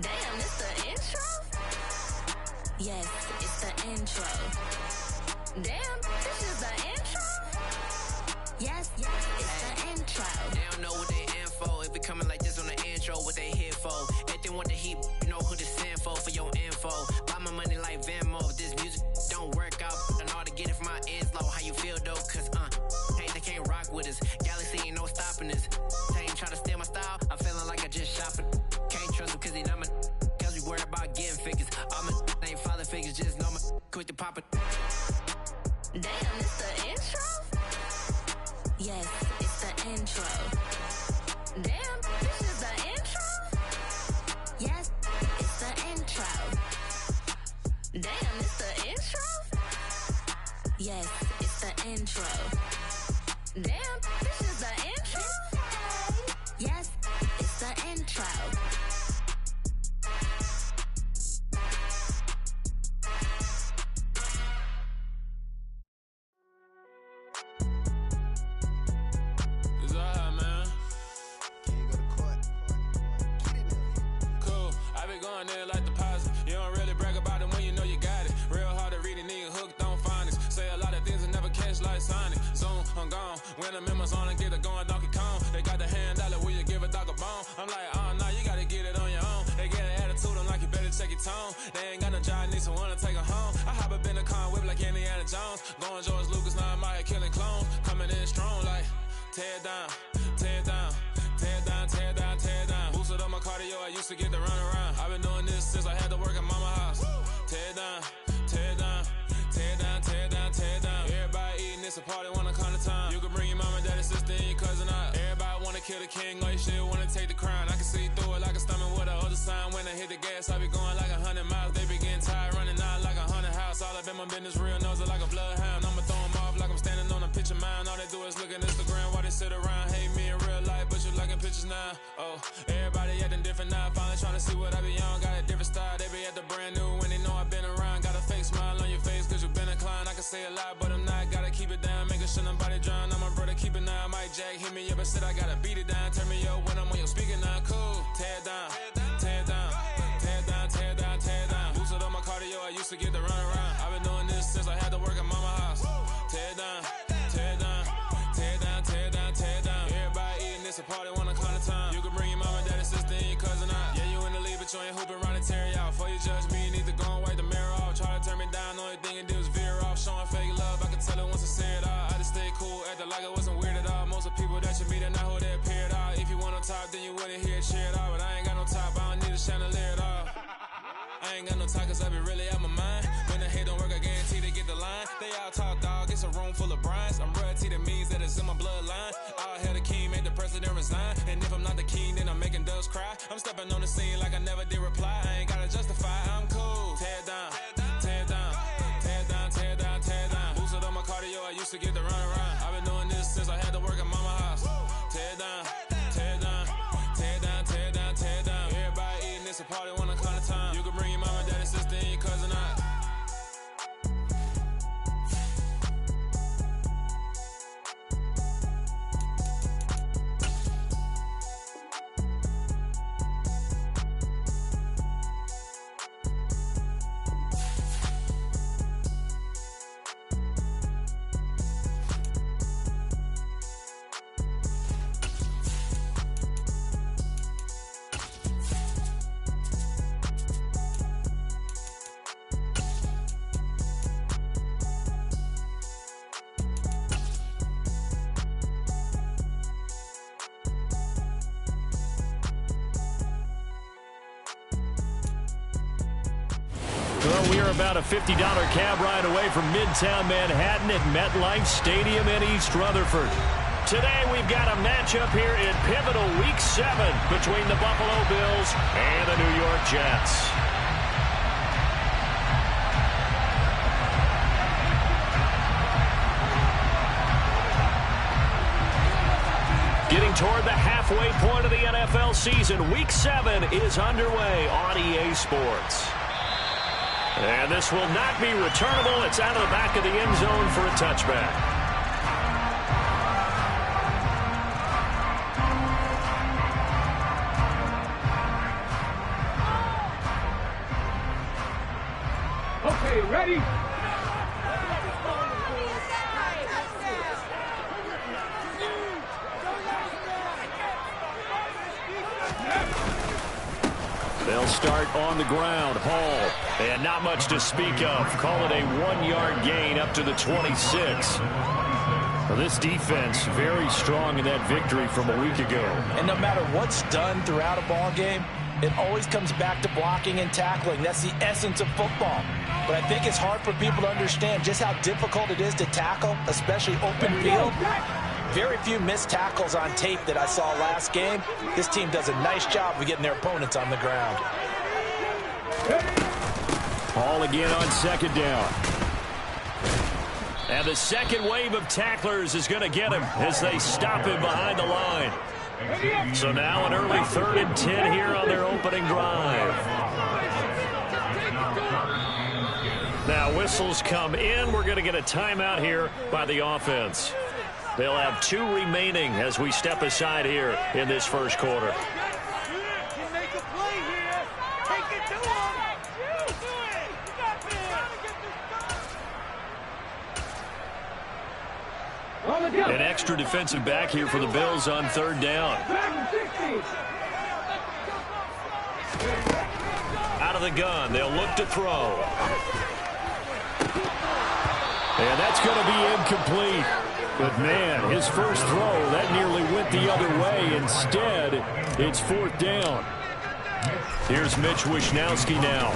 Damn, it's the intro? Yes, it's the intro. Damn, this is the intro? Yes, it's the intro. They don't know what they in for. If it coming like this on the intro, what they here for? If they want the heat, you know who to send for your info. Buy my money like Venmo. If this music don't work out, and all to get it from my ends low. How you feel though? Cause hey, they can't rock with us. Galaxy ain't no stopping us. They ain't try to steal my style. I'm feeling like I just shot it. Can't trust them cause they not my. Cause we worried about getting figures. All my ain't father figures, just know my quick to pop it. Damn, it's the intro? Yes, it's the intro. Damn, this is the intro? Yes, it's the intro. Damn, it's the intro? Yes, it's the intro. Damn, this is the intro? Yes, it's the intro. I'm gone. When I'm in my zone, I get it going Donkey Kong. They got the hand dollar, will you give a dog a bone? I'm like, oh no, you gotta get it on your own. They get an attitude, I'm like, you better check your tone. They ain't got no job, need someone to take her home. I hop up in the car, whip like Indiana Jones. Going George Lucas, now I'm out here killing clones. Coming in strong like, tear down, tear down, tear down, tear down, tear down. Boosted up my cardio, I used to get to run around. I've been doing this since I had to work at mama house. Tear down, tear down, tear down, tear down, tear down. Everybody eating, it's a party, wanna come to time. You can bring your mama, daddy, sister, and your cousin out. Everybody wanna kill the king, or you shit wanna take the crown. I can see through it like a stomach with a other sign. When I hit the gas, I be going like 100 miles. They be getting tired, running out like 100 house. All up in my business, real nose it like a bloodhound. I'ma throw them off like I'm standing on a picture mound. All they do is look at Instagram while they sit around. Hate me in real life, but you liking pictures now. Oh, everybody acting different now. Finally trying to see what I be on. Got a different style, they be at the brand new when they know I've been around. Got a fake smile on your face cause you been inclined. I can say a lot, but I'm not. Gotta keep it down, making sure nobody drown. I'm my brother, keep it now. Mike Jack hit me up and said I gotta beat it down. Turn me up when I'm on your speaker now. Cool, tear down, tear down, tear down, tear down, tear down. Boosted up my cardio, I used to get to run around. I've been doing this since I had to work at mama house. Tear down, tear down, tear down, tear down, tear down. Everybody eating, it's a party, wanna come to time. You can bring your mama, daddy, sister, and your cousin out. Yeah, you in the lead, but you ain't hooping around and tear you out. Before you judge me, you need to go and wipe the mirror off. Try to turn me down, only thing you do is veer off. Showing fake love, I can tell it once I say it all. I just stay cool, acting like I wasn't weird at all. Most of the people that you meet are not who they appear at all. If you want on top, then you wouldn't hear it cheer at all. But I ain't got no top, I don't need a chandelier at all. I ain't got no talk cause I be really out my mind. When the hate don't work, I guarantee they get the line. They all talk dog, it's a room full of brines. I'm royalty, that means that it's in my bloodline. All hail the king, make the president resign. And if I'm not the king, then I'm making doves cry. I'm stepping on the scene like I never did reply. I ain't gotta justify, I'm cool. Tear down, tear down, tear down, tear down, tear down. Boosted up my cardio, I used to get to run around. I've been doing this since I had to work at mama house. Tear down, tear down, tear down, tear down, tear down. Everybody eating, it's a party, wanna come to time. You can bring your mama, daddy, sister, and your cousin out. Well, we are about a $50 cab ride away from Midtown Manhattan at MetLife Stadium in East Rutherford. Today, we've got a matchup here in pivotal Week 7 between the Buffalo Bills and the New York Jets. Getting toward the halfway point of the NFL season, Week 7 is underway on EA Sports. And this will not be returnable. It's out of the back of the end zone for a touchback. Okay, ready? They'll start on the ground. Hall. And not much to speak of. Call it a 1-yard gain up to the 26. Well, this defense very strong in that victory from a week ago. And no matter what's done throughout a ball game, it always comes back to blocking and tackling. That's the essence of football. But I think it's hard for people to understand just how difficult it is to tackle, especially open field. Very few missed tackles on tape that I saw last game. This team does a nice job of getting their opponents on the ground. Hall again on second down. And the second wave of tacklers is going to get him as they stop him behind the line. So now an early 3rd and 10 here on their opening drive. Now whistles come in. We're going to get a timeout here by the offense. They'll have 2 remaining as we step aside here in this first quarter. An extra defensive back here for the Bills on 3rd down. Out of the gun. They'll look to throw. And that's going to be incomplete. But, man, his first throw, that nearly went the other way. Instead, it's 4th down. Here's Mitch Wishnowski now.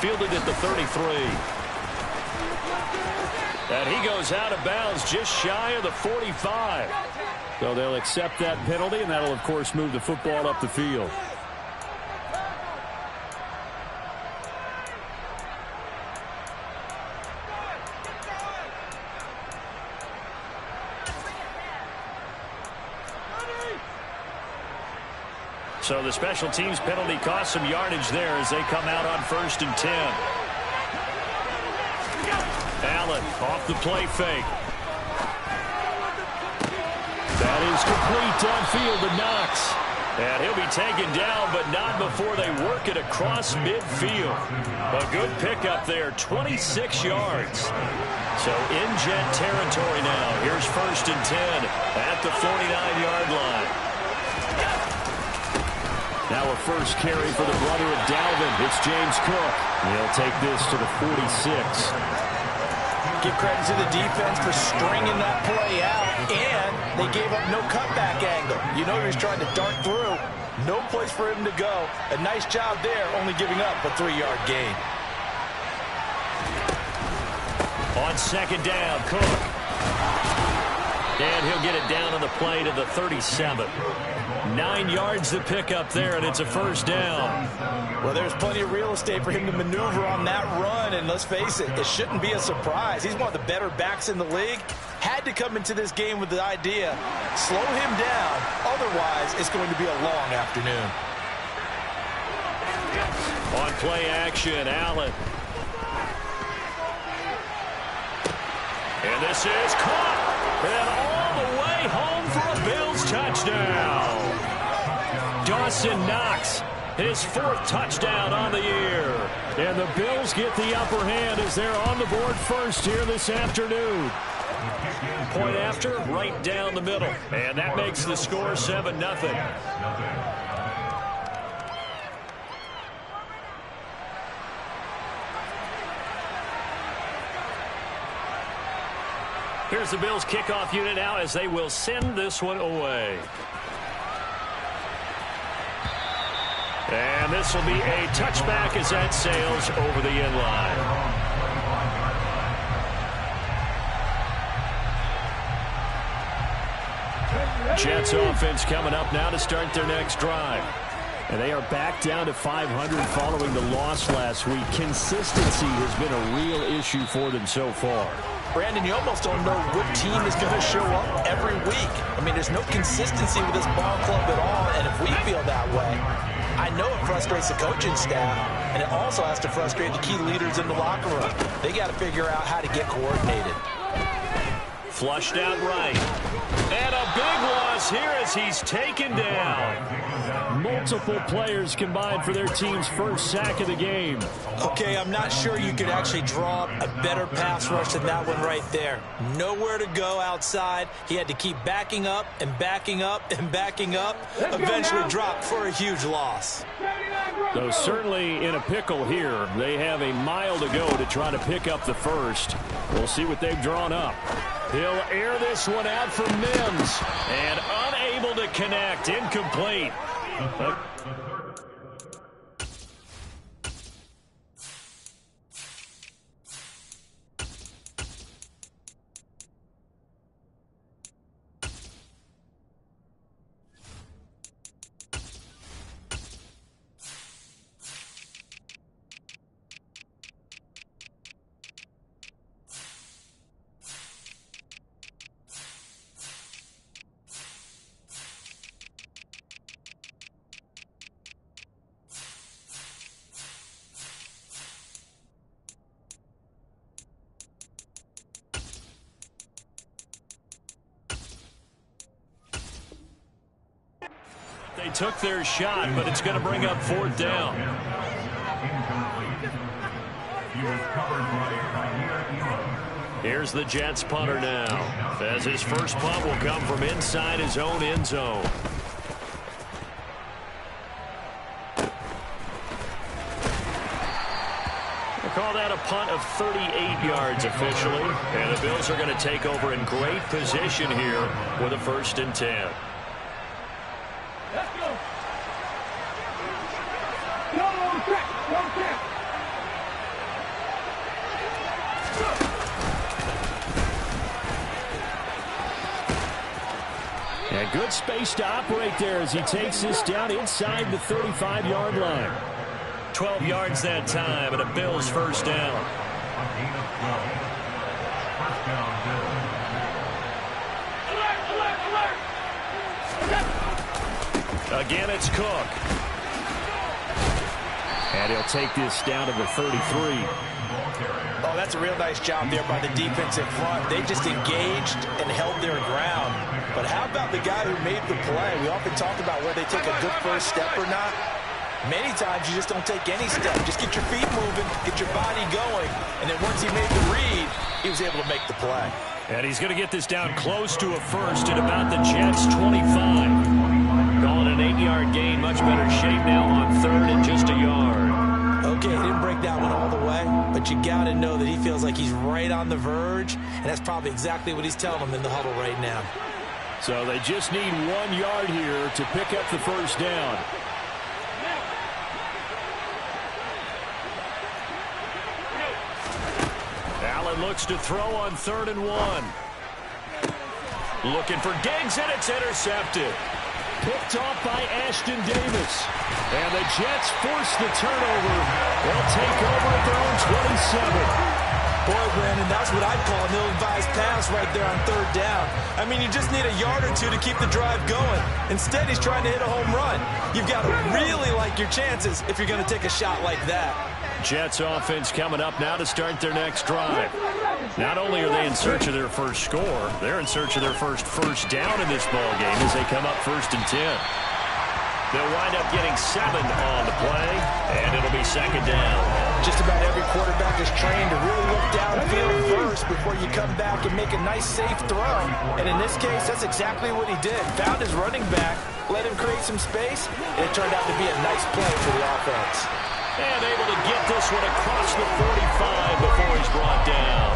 Fielded at the 33. And he goes out of bounds just shy of the 45. So they'll accept that penalty, and that'll, of course, move the football up the field. So the special teams penalty cost some yardage there as they come out on 1st and 10. Allen off the play fake. That is complete downfield to Knox. And he'll be taken down, but not before they work it across midfield. A good pickup there, 26 yards. So in Jet territory now. Here's 1st and 10 at the 49-yard line. Now a first carry for the brother of Dalvin. It's James Cook. He'll take this to the 46. Give credit to the defense for stringing that play out, and they gave up no cutback angle. You know he was trying to dart through. No place for him to go. A nice job there, only giving up a 3-yard gain. On 2nd down, Cook. And he'll get it down on the play to the 37. 9 yards to pick up there, and it's a 1st down. Well, there's plenty of real estate for him to maneuver on that run, and let's face it, it shouldn't be a surprise. He's one of the better backs in the league. Had to come into this game with the idea, slow him down, otherwise it's going to be a long afternoon. On play action, Allen. And this is caught, and all the way home for a Bills touchdown. Dawson Knox, his 4th touchdown on the year. And the Bills get the upper hand as they're on the board first here this afternoon. Point after, right down the middle. And that makes the score 7-0. Here's the Bills kickoff unit now as they will send this one away. And this will be a touchback as that sails over the end line. Jets offense coming up now to start their next drive. And they are back down to 500 following the loss last week. Consistency has been a real issue for them so far. Brandon, you almost don't know what team is going to show up every week. I mean, there's no consistency with this ball club at all, and if we feel that way, I know it frustrates the coaching staff, and it also has to frustrate the key leaders in the locker room. They got to figure out how to get coordinated. Flushed out right. And a big loss loss here as he's taken down. Multiple players combined for their team's first sack of the game. Okay, I'm not sure you could actually draw up a better pass rush than that one right there. Nowhere to go outside. He had to keep backing up and backing up and backing up. Eventually dropped for a huge loss. So certainly in a pickle here. They have a mile to go to try to pick up the first. We'll see what they've drawn up. He'll air this one out for Mims. And unable to connect. Incomplete. They took their shot, but it's going to bring up fourth down. Here's the Jets punter now, as his first punt will come from inside his own end zone. We'll call that a punt of 38 yards officially, and the Bills are going to take over in great position here with a 1st and 10. And good space to operate there as he takes this down inside the 35-yard line. 12 yards that time, and a Bills first down. Again, it's Cook. And he'll take this down to the 33. Oh, that's a real nice job there by the defensive front. They just engaged and held their ground. But how about the guy who made the play? We often talk about where they take a good first step or not. Many times you just don't take any step. Just get your feet moving, get your body going. And then once he made the read, he was able to make the play. And he's going to get this down close to a first at about the Jets' 25. Calling an 8-yard gain. Much better shape now on 3rd and just a yard. Okay, he didn't break that one all the way, but you got to know that he feels like he's right on the verge, and that's probably exactly what he's telling them in the huddle right now. So they just need 1 yard here to pick up the first down. Allen looks to throw on 3rd and 1. Looking for Diggs, and it's intercepted. Picked off by Ashton Davis. And the Jets force the turnover. They'll take over at their own 27. Boy, Brandon, that's what I'd call an ill-advised pass right there on 3rd down. I mean, you just need a yard or two to keep the drive going. Instead, he's trying to hit a home run. You've got to really like your chances if you're going to take a shot like that. Jets offense coming up now to start their next drive. Not only are they in search of their first score, they're in search of their first down in this ball game as they come up 1st and 10. They'll wind up getting 7 on the play, and it'll be 2nd down. Just about every quarterback is trained to really look downfield first before you come back and make a nice, safe throw. And in this case, that's exactly what he did. Found his running back, let him create some space, and it turned out to be a nice play for the offense. And able to get this one across the 45 before he's brought down.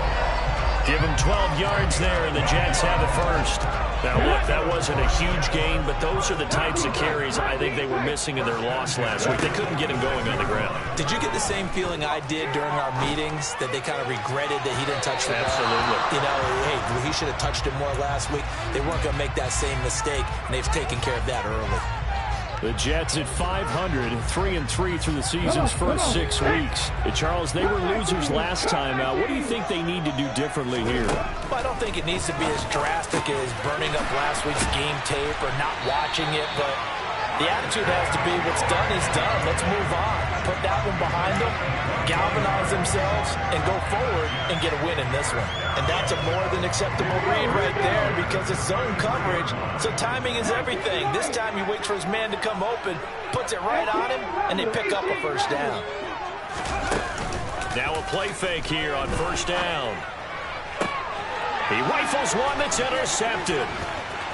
Give him 12 yards there, and the Jets have the first. Now, look, that wasn't a huge gain, but those are the types of carries I think they were missing in their loss last week. They couldn't get him going on the ground. Did you get the same feeling I did during our meetings, that they kind of regretted that he didn't touch the ball? Absolutely. You know, hey, he should have touched it more last week. They weren't going to make that same mistake, and they've taken care of that early. The Jets at 500, 3-3 through the season's first 6 weeks. Charles, they were losers last time out. What do you think they need to do differently here? Well, I don't think it needs to be as drastic as burning up last week's game tape or not watching it, but The attitude has to be what's done is done. Let's move on. Put that one behind them, galvanize themselves, and go forward and get a win in this one. And that's a more than acceptable read right there because it's zone coverage, so timing is everything. This time he waits for his man to come open, puts it right on him, and they pick up a first down. Now a play fake here on first down. He rifles one that's intercepted.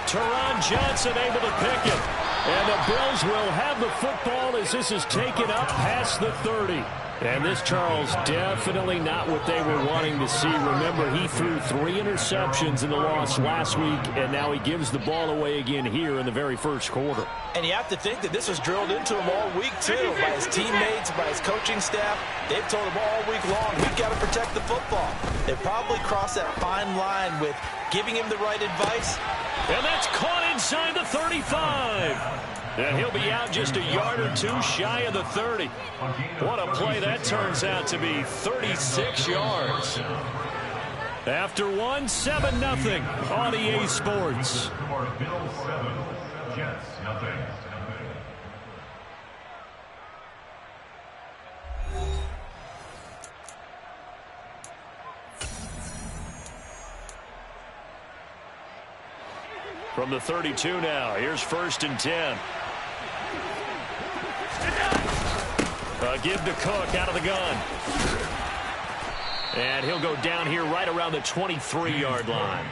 Teron Johnson able to pick it. And the Bills will have the football as this is taken up past the 30. And this, Charles, definitely not what they were wanting to see. Remember, he threw 3 interceptions in the loss last week, and now he gives the ball away again here in the very first quarter. And you have to think that this was drilled into him all week, too, by his teammates, by his coaching staff. They've told him all week long, we've got to protect the football. They probably crossed that fine line with giving him the right advice. And that's caught inside the 35. And he'll be out just a yard or 2 shy of the 30. What a play that turns out to be, 36 yards. After one, 7-0 on EA Sports. Bills 7, Jets nothing. From the 32 now, here's 1st and 10. Give to Cook out of the gun. And he'll go down here right around the 23-yard line.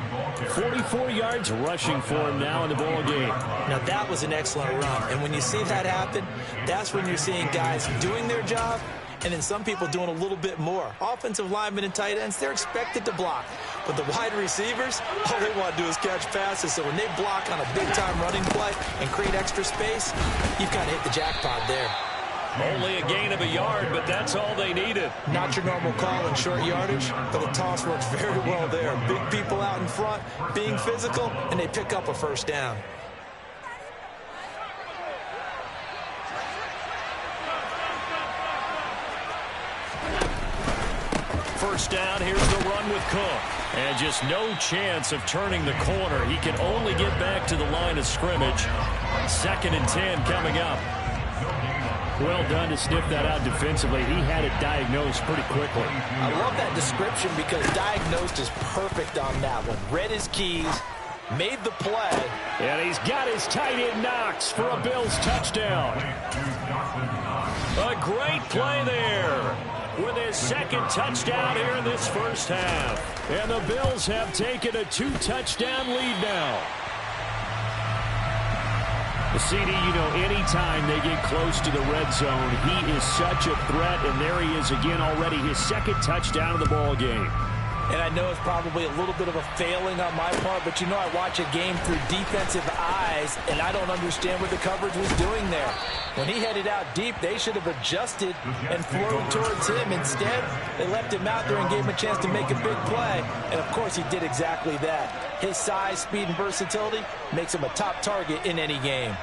44 yards rushing for him now in the ball game. Now that was an excellent run. And when you see that happen, that's when you're seeing guys doing their job and then some people doing a little bit more. Offensive linemen and tight ends, they're expected to block. But the wide receivers, all they want to do is catch passes. So when they block on a big-time running play and create extra space, you've kind of hit the jackpot there. Only a gain of a yard, but that's all they needed. Not your normal call in short yardage, but the toss works very well there. Big people out in front, being physical, and they pick up a first down. First down, here's the run with Cook. And just no chance of turning the corner. He can only get back to the line of scrimmage. 2nd and 10 coming up. Well done to sniff that out defensively. He had it diagnosed pretty quickly. I love that description because diagnosed is perfect on that one. Read his keys, made the play. And he's got his tight end Knox for a Bills touchdown. A great play there with his 2nd touchdown here in this first half. And the Bills have taken a 2-touchdown lead now. The CD, you know, anytime they get close to the red zone, he is such a threat, and there he is again already, his 2nd touchdown of the ball game. And I know it's probably a little bit of a failing on my part, but you know I watch a game through defensive eyes, and I don't understand what the coverage was doing there. When he headed out deep, they should have adjusted and flowed towards him. Instead, they left him out there and gave him a chance to make a big play. And, of course, he did exactly that. His size, speed, and versatility makes him a top target in any game.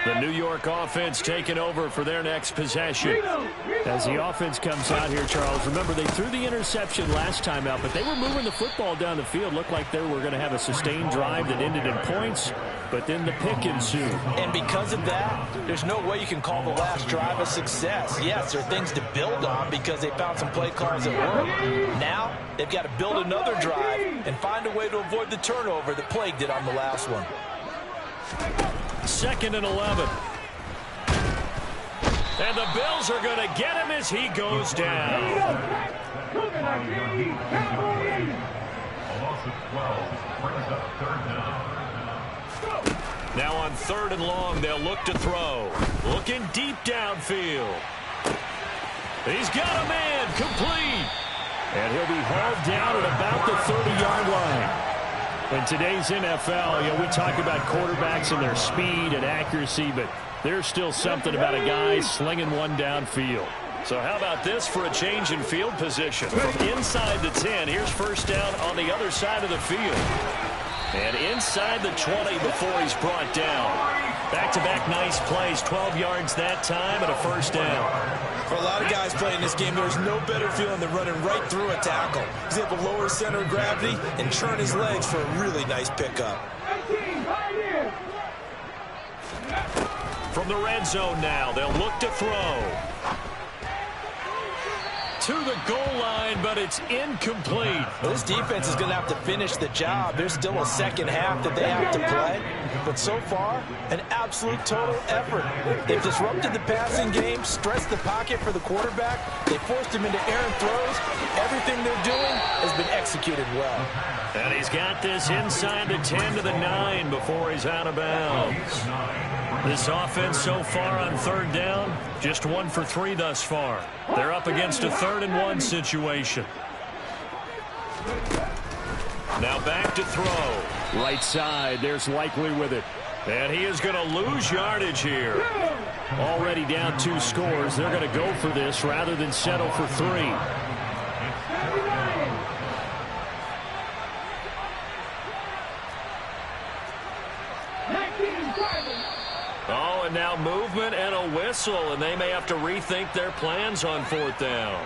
The New York offense taking over for their next possession. As the offense comes out here, Charles, remember they threw the interception last time out, but they were moving the football down the field. Looked like they were going to have a sustained drive that ended in points, but then the pick ensued. And because of that, there's no way you can call the last drive a success. Yes, there are things to build on because they found some play calls that work. Now, they've got to build another drive and find a way to avoid the turnover that plagued it on the last one. 2nd and 11. And the Bills are going to get him as he goes down. A loss of 12 brings up 3rd down. Now on 3rd and long, they'll look to throw. Looking deep downfield. He's got a man, complete. And he'll be hauled down at about the 30-yard line. In today's NFL, you know, we talk about quarterbacks and their speed and accuracy, but there's still something about a guy slinging one downfield. So how about this for a change in field position? From inside the 10, here's first down on the other side of the field. And inside the 20 before he's brought down. Back-to-back nice plays, 12 yards that time and a first down. For a lot of guys playing this game, there's no better feeling than running right through a tackle. He's able to lower center of gravity and churn his legs for a really nice pickup. the red zone now. They'll look to throw. To the goal line, but it's incomplete. Well, this defense is going to have to finish the job. There's still a second half that they have to play. But so far, an absolute total effort. They've disrupted the passing game, stressed the pocket for the quarterback. They forced him into errant throws. Everything they're doing has been executed well. And he's got this inside the 10 to the 9 before he's out of bounds. This offense so far on third down, just 1 for 3 thus far. They're up against a 3rd and 1 situation. Now back to throw. Right side, there's Likely with it. And he is going to lose yardage here. Already down 2 scores. They're going to go for this rather than settle for 3. Oh, and now movement and a whistle, and they may have to rethink their plans on 4th down.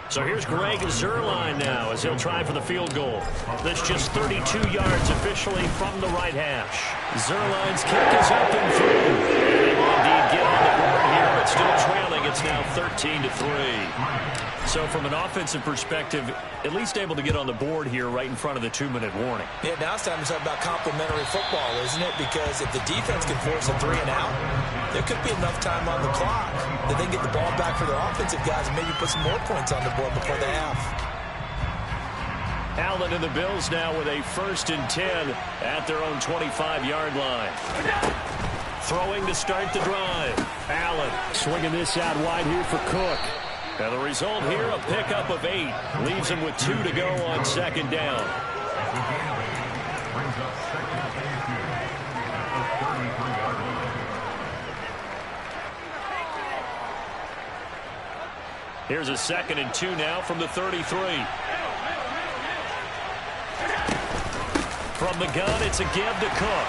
So here's Greg Zuerlein now as he'll try for the field goal. That's just 32 yards officially from the right hash. Zuerlein's kick is up and through. And they will indeed get on the board here, but still trailing. It's now 13-3. So from an offensive perspective, at least able to get on the board here right in front of the 2-minute warning. Yeah, now it's time to talk about complementary football, isn't it? Because if the defense can force a 3 and out, there could be enough time on the clock that they can get the ball back for their offensive guys and maybe put some more points on the board before the half. Allen and the Bills now with a 1st and 10 at their own 25-yard line. Throwing to start the drive. Allen swinging this out wide here for Cook. And the result here, a pickup of 8. Leaves him with 2 to go on 2nd down. Here's a 2nd and 2 now from the 33. From the gun, it's a give to Cook.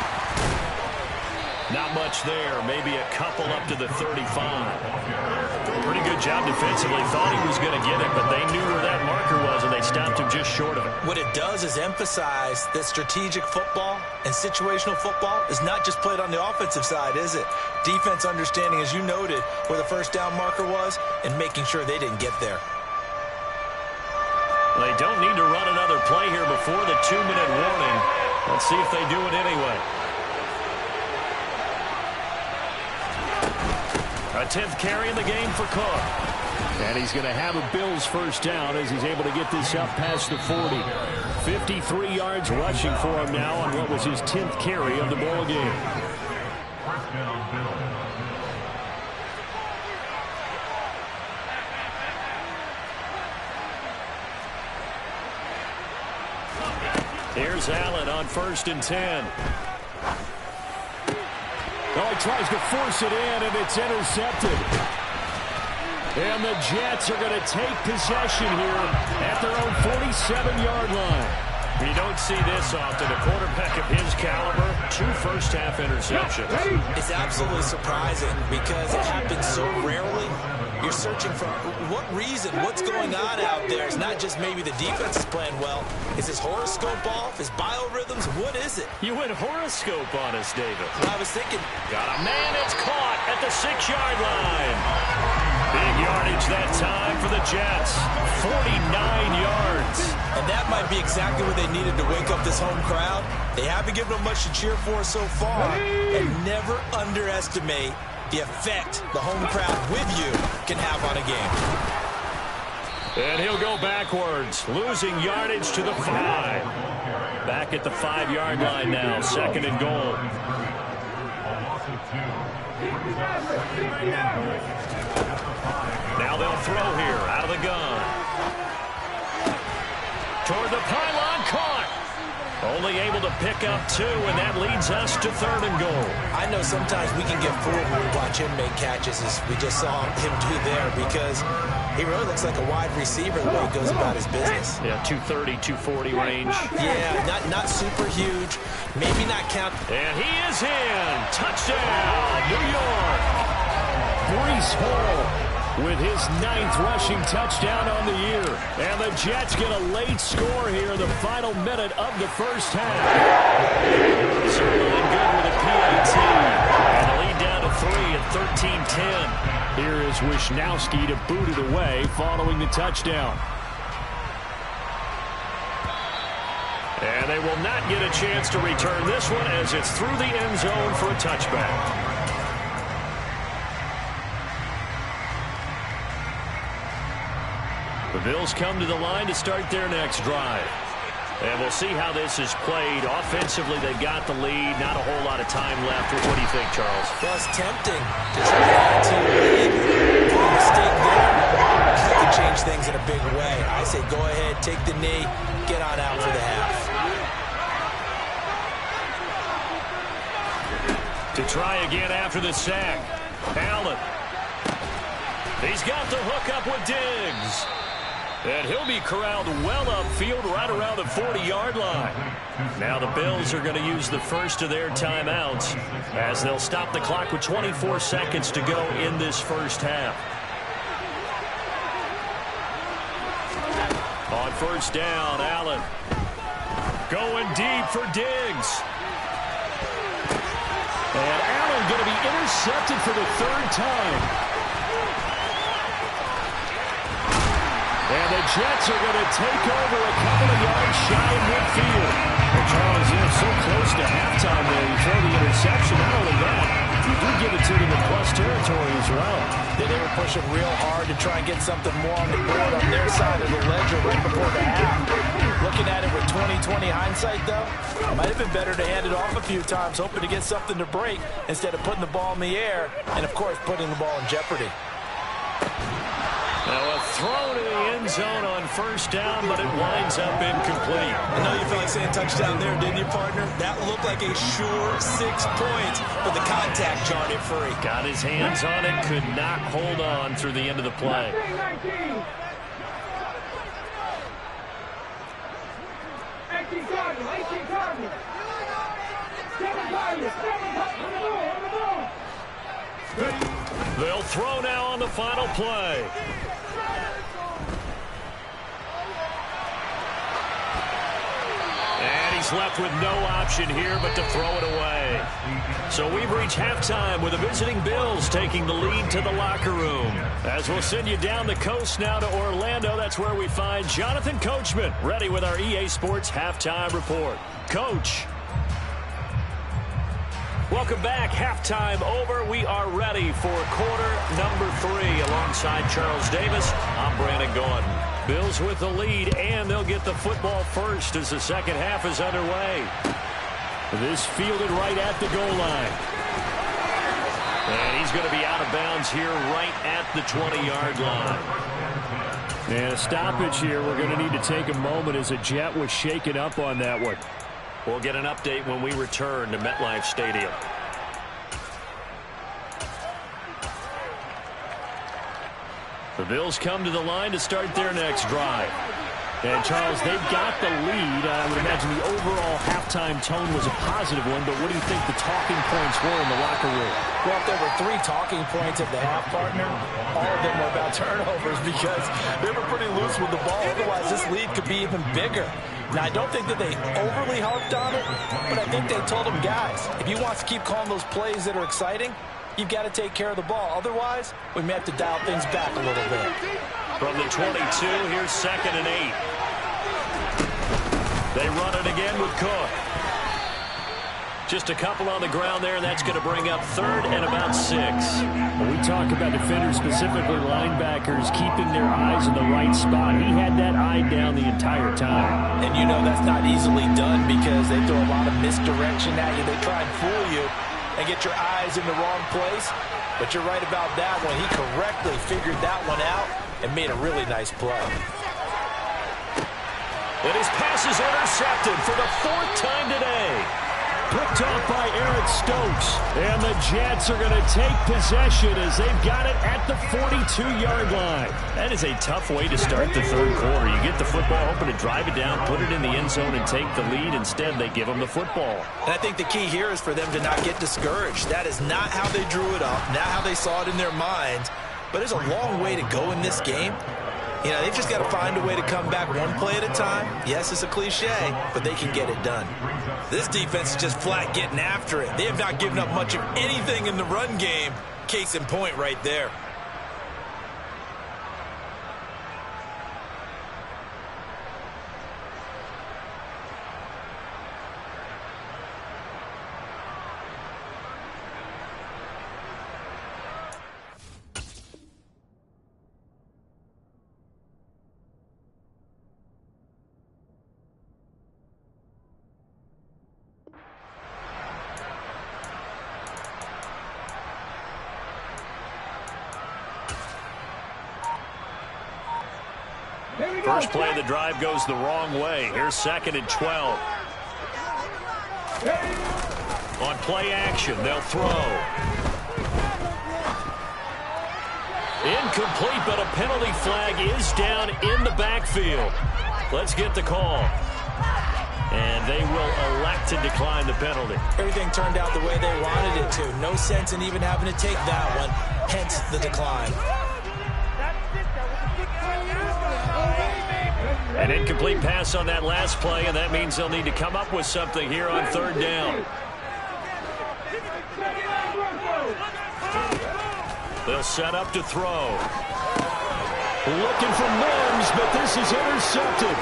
Not much there. Maybe a couple up to the 35. Pretty good job defensively. Thought he was going to get it, but they knew where that marker was, and they stopped him just short of it. What it does is emphasize that strategic football and situational football is not just played on the offensive side, is it? Defense understanding, as you noted, where the 1st down marker was and making sure they didn't get there. They don't need to run another play here before the 2-minute warning. Let's see if they do it anyway. A 10th carry in the game for Cook. And he's going to have a Bills 1st down as he's able to get this up past the 40. 53 yards rushing for him now on what was his 10th carry of the ball game. Here's Allen on 1st and 10. Oh, he tries to force it in, and it's intercepted. And the Jets are going to take possession here at their own 47-yard line. We don't see this often. A quarterback of his caliber, 2 first-half interceptions. It's absolutely surprising because it happens so rarely. You're searching for what reason, what's going on out there. It's not just maybe the defense is playing well. Is his horoscope off? His biorhythms? What is it? You went horoscope on us, David. Well, I was thinking. Got a man. It's caught at the 6-yard line. Big yardage that time for the Jets. 49 yards. And that might be exactly what they needed to wake up this home crowd. They haven't given them much to cheer for so far. And never underestimate the effect the home crowd with you can have on a game. And he'll go backwards, losing yardage to the 5. Back at the 5-yard line now, 2nd and goal. Now they'll throw here, out of the gun. Toward the pylon, caught. Only able to pick up 2, and that leads us to 3rd and goal. I know sometimes we can get fooled when we watch him make catches, as we just saw him do there, because he really looks like a wide receiver the way he goes about his business. Yeah, 230, 240 range. Yeah, not super huge, maybe not count. And he is in. Touchdown, New York. Breece Hall with his 9th rushing touchdown on the year. And the Jets get a late score here in the final minute of the 1st half. Zuerlein good with a PAT. Wisnowski to boot it away following the touchdown. And they will not get a chance to return this one as it's through the end zone for a touchback. The Bills come to the line to start their next drive. And we'll see how this is played. Offensively, they got the lead. Not a whole lot of time left. What do you think, Charles? Well, it's tempting to try to add to your lead. A mistake there could change things in a big way. I say go ahead, take the knee, get on out for the half. To try again after the sack. Allen. He's got the hook up with Diggs. And he'll be corralled well upfield right around the 40-yard line. Now the Bills are going to use the first of their timeouts as they'll stop the clock with 24 seconds to go in this first half. On first down, Allen. Going deep for Diggs. And Allen going to be intercepted for the third time. And the Jets are going to take over a couple of yards shy of midfield. Well, Charles, you're so close to halftime there. You throw the interception. Not only that, you do give it to them in plus territory as well. They were pushing real hard to try and get something more on the board on their side of the ledger right before the half. Looking at it with 20/20 hindsight, though, it might have been better to hand it off a few times, hoping to get something to break instead of putting the ball in the air and, of course, putting the ball in jeopardy. Now a throw to the end zone on first down, but it winds up incomplete. I know you felt like saying touchdown there, didn't you, partner? That looked like a sure 6 points, but the contact jarred it free. Got his hands on it, could not hold on through the end of the play. 18 targets. They'll throw now on the final play. And he's left with no option here but to throw it away. So we've reached halftime with the visiting Bills taking the lead to the locker room. As we'll send you down the coast now to Orlando, that's where we find Jonathan Coachman ready with our EA Sports Halftime Report. Coach. Welcome back. Halftime over. We are ready for quarter number 3. Alongside Charles Davis, I'm Brandon Gordon. Bills with the lead, and they'll get the football first as the second half is underway. This fielded right at the goal line. And he's going to be out of bounds here right at the 20-yard line. And a stoppage here. We're going to need to take a moment as a Jet was shaken up on that one. We'll get an update when we return to MetLife Stadium. The Bills come to the line to start their next drive. And, Charles, they've got the lead. I would imagine the overall halftime tone was a positive one, but what do you think the talking points were in the locker room? Well, if there were 3 talking points at the half, partner, all of them were about turnovers because they were pretty loose with the ball. Otherwise, this lead could be even bigger. Now, I don't think that they overly harped on it, but I think they told them, guys, if you want to keep calling those plays that are exciting, you've got to take care of the ball. Otherwise, we may have to dial things back a little bit. From the 22, here's 2nd and 8. They run it again with Cook. Just a couple on the ground there, and that's going to bring up 3rd and about 6. When we talk about defenders, specifically linebackers, keeping their eyes in the right spot, he had that eye down the entire time. And you know that's not easily done because they throw a lot of misdirection at you. They try and fool you and get your eyes in the wrong place. But you're right about that one. He correctly figured that one out and made a really nice play. And his pass is intercepted for the 4th time today. Picked off by Eric Stokes. And the Jets are going to take possession as they've got it at the 42-yard line. That is a tough way to start the 3rd quarter. You get the football, hoping to drive it down, put it in the end zone, and take the lead. Instead, they give them the football. And I think the key here is for them to not get discouraged. That is not how they drew it up, not how they saw it in their minds. But there's a long way to go in this game. You know, they've just got to find a way to come back one play at a time. Yes, it's a cliche, but they can get it done. This defense is just flat getting after it. They have not given up much of anything in the run game. Case in point right there. First play of the drive goes the wrong way. Here's 2nd and 12. On play action, they'll throw. Incomplete, but a penalty flag is down in the backfield. Let's get the call. And they will elect to decline the penalty. Everything turned out the way they wanted it to. No sense in even having to take that one, hence the decline. An incomplete pass on that last play, and that means they'll need to come up with something here on 3rd down. They'll set up to throw. Looking for Mims, but this is intercepted.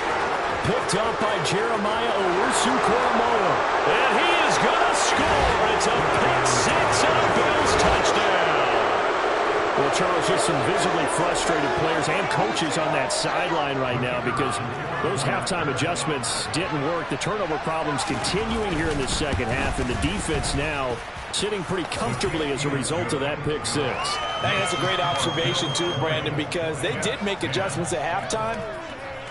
Picked up by Jeremiah Owusu-Koramoah. And he is going to score. It's a pick 6 and a Bills touchdown. Well, Charles, just some visibly frustrated players and coaches on that sideline right now because those halftime adjustments didn't work. The turnover problems continuing here in the second half, and the defense now sitting pretty comfortably as a result of that pick 6. Hey, that's a great observation, too, Brandon, because they did make adjustments at halftime.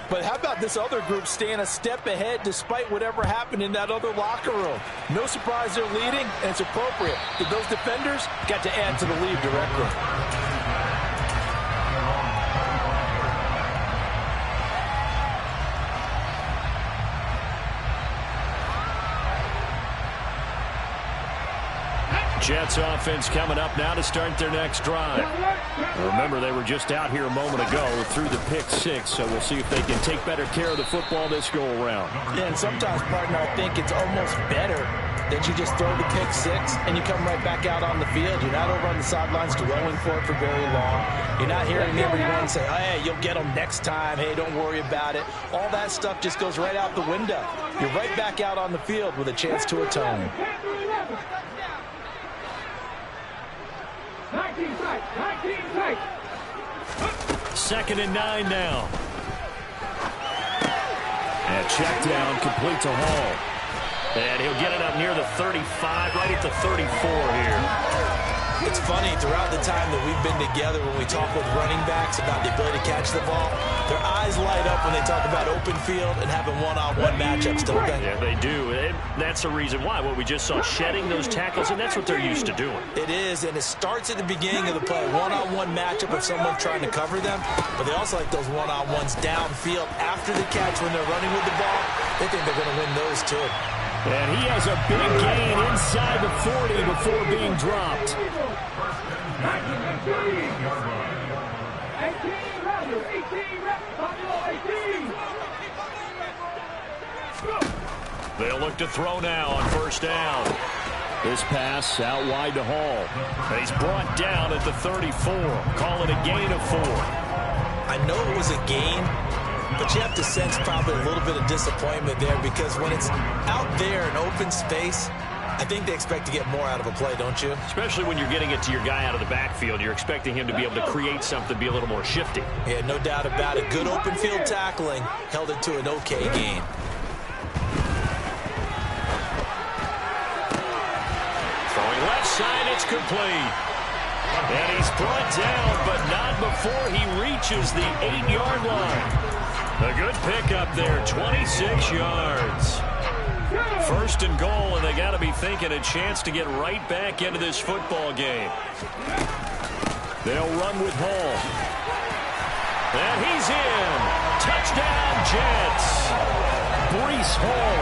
But how about this other group staying a step ahead despite whatever happened in that other locker room? No surprise they're leading, and it's appropriate that those defenders got to add to the lead directly. Jets offense coming up now to start their next drive. Remember, they were just out here a moment ago through the pick 6, so we'll see if they can take better care of the football this go-around. Yeah, and sometimes, partner, I think it's almost better that you just throw the pick 6 and you come right back out on the field. You're not over on the sidelines dwelling for it for very long. You're not hearing everyone say, oh, hey, you'll get them next time. Hey, don't worry about it. All that stuff just goes right out the window. You're right back out on the field with a chance to atone. 2nd and 9 now. And check down, complete to Hall. And he'll get it up near the 35, right at the 34 here. It's funny, throughout the time that we've been together, when we talk with running backs about the ability to catch the ball, their eyes light up when they talk about open field and having one-on-one matchups, don't they? Yeah, they do. And that's the reason why. What we just saw, shedding those tackles, and that's what they're used to doing. It is, and it starts at the beginning of the play. One-on-one matchup if someone's trying to cover them, but they also like those one-on-ones downfield after the catch when they're running with the ball. They think they're going to win those, too. And he has a big gain inside the 40 before being dropped. They'll look to throw now on 1st down. This pass out wide to Hall. He's brought down at the 34. Call it a gain of 4. I know it was a gain, but you have to sense probably a little bit of disappointment there because when it's out there in open space, I think they expect to get more out of a play, don't you? Especially when you're getting it to your guy out of the backfield. You're expecting him to be able to create something, be a little more shifty. Yeah, no doubt about it. Good open field tackling held it to an okay gain. Throwing left side, it's complete. And he's brought down, but not before he reaches the 8-yard line. A good pickup there, 26 yards. 1st and goal, and they got to be thinking a chance to get right back into this football game. They'll run with Hall. And he's in. Touchdown, Jets. Breece Hall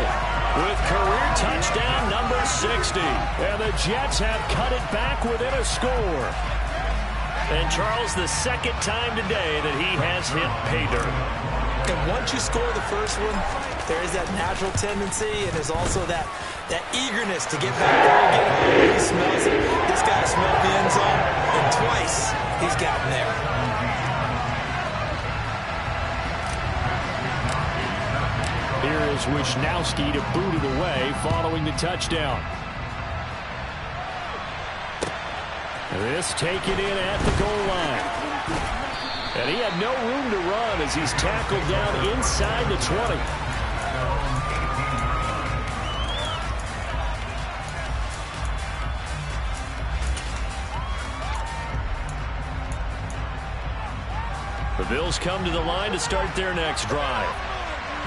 with career touchdown number 60. And the Jets have cut it back within a score. And Charles, the 2nd time today that he has hit pay dirt. And once you score the first one, there is that natural tendency, and there's also that eagerness to get back there again. He smells it. This guy smelled the end zone, and twice he's gotten there. Here is Wisnowski to boot it away following the touchdown. This taken in at the goal line. And he had no room to run as he's tackled down inside the 20. Bills come to the line to start their next drive.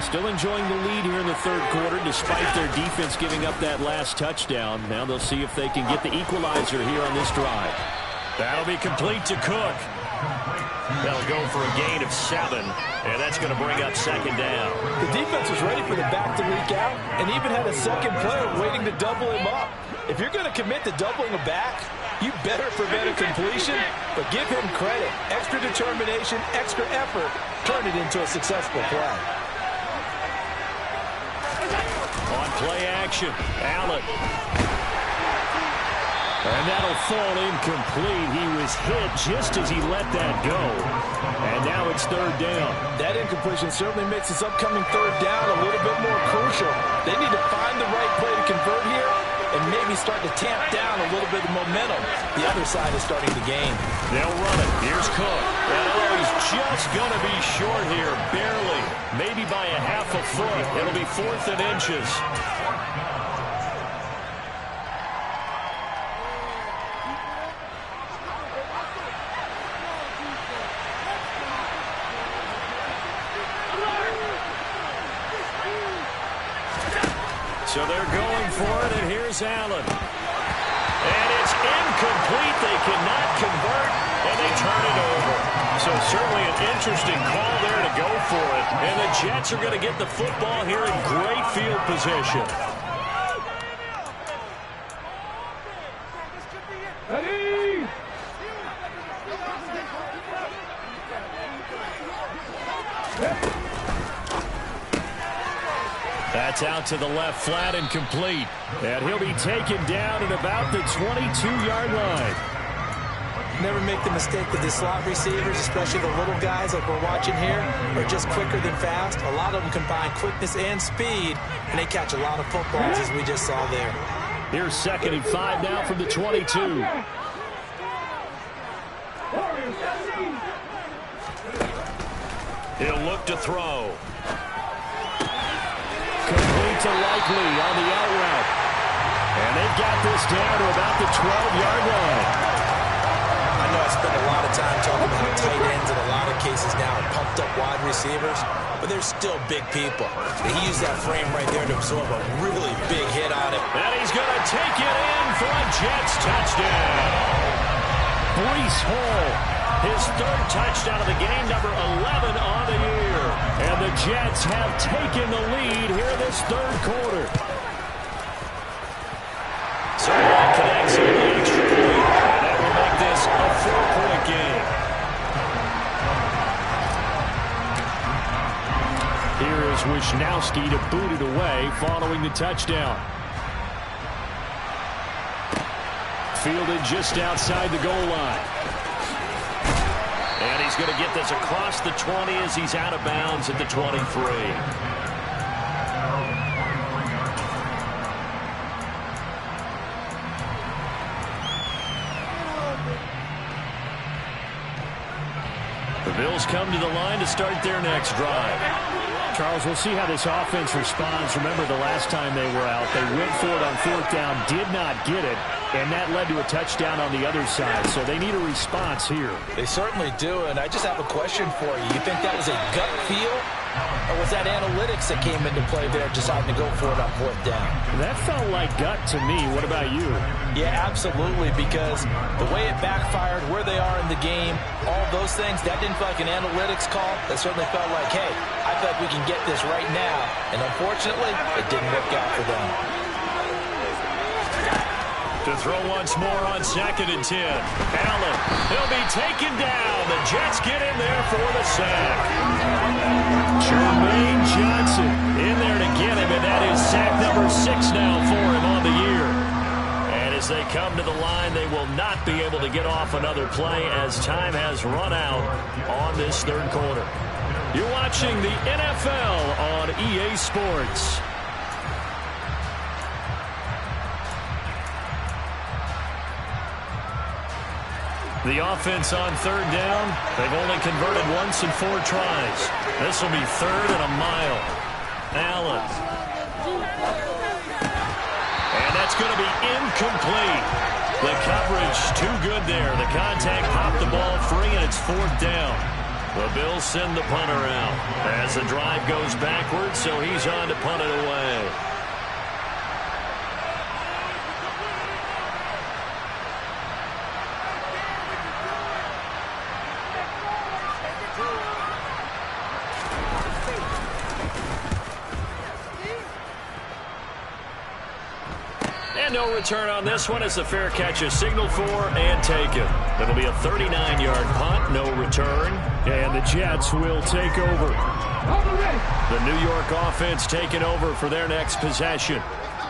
Still enjoying the lead here in the third quarter despite their defense giving up that last touchdown. Now they'll see if they can get the equalizer here on this drive. That'll be complete to Cook. They'll go for a gain of 7, and that's going to bring up second down. The defense was ready for the back to leak out and even had a second player waiting to double him up. If you're going to commit to doubling a back, you better prevent a completion, but give him credit. Extra determination, extra effort, turn it into a successful play. On play action, Allen. And that'll fall incomplete. He was hit just as he let that go. And now it's third down. That incompletion certainly makes this upcoming third down a little bit more crucial. They need to find the right play to convert here and maybe start to tamp down a little bit of momentum. The other side is starting to gain. They'll run it. Here's Cook. And he's just going to be short here, barely. Maybe by a half a foot. It'll be 4th and inches. So they're going for it, and here's Allen. And it's incomplete. They cannot convert, and they turn it over. So certainly an interesting call there to go for it. And the Jets are going to get the football here in great field position. Ready? That's out to the left, flat and complete. And he'll be taken down at about the 22-yard line. Never make the mistake that the slot receivers, especially the little guys like we're watching here, are just quicker than fast. A lot of them combine quickness and speed, and they catch a lot of footballs, as we just saw there. Here's 2nd and 5 now from the 22. He'll look to throw. Complete to Likely on the out route. And they've got this down to about the 12-yard line. I know I spend a lot of time talking about tight ends in a lot of cases now and pumped up wide receivers, but they're still big people. He used that frame right there to absorb a really big hit on it. And he's going to take it in for a Jets touchdown. Breece Hall, his 3rd touchdown of the game, number 11 on the year. And the Jets have taken the lead here in this third quarter. So that connects on the extra point. And that will make this a 4-point game. Here is Wisnowski to boot it away following the touchdown. Fielded just outside the goal line. And he's going to get this across the 20 as he's out of bounds at the 23. The Bills come to the line to start their next drive. Charles, we'll see how this offense responds. Remember the last time they were out, they went for it on 4th down, did not get it, and that led to a touchdown on the other side. So they need a response here. They certainly do, and I just have a question for you. You think that was a gut feel, or was that analytics that came into play there deciding to go for it on 4th down? That felt like gut to me. What about you? Yeah, absolutely, because the way it backfired, where they are in the game, all those things, that didn't feel like an analytics call. That certainly felt like, hey, I feel like we can get this right now. And unfortunately, it didn't work out for them. To throw once more on 2nd and 10. Allen, he'll be taken down. The Jets get in there for the sack. Jermaine Johnson in there to get him, and that is sack number 6 now for him on the year. And as they come to the line, they will not be able to get off another play as time has run out on this third quarter. You're watching the NFL on EA Sports. The offense on 3rd down, they've only converted once in 4 tries. This will be 3rd and a mile. Allen. And that's going to be incomplete. The coverage too good there. The contact popped the ball free, and it's 4th down. The Bills send the punter out as the drive goes backwards, so he's on to punt it away. And no return on this one as the fair catch is signaled for and taken. It'll be a 39-yard punt, no return. And the Jets will take over. The New York offense taking over for their next possession.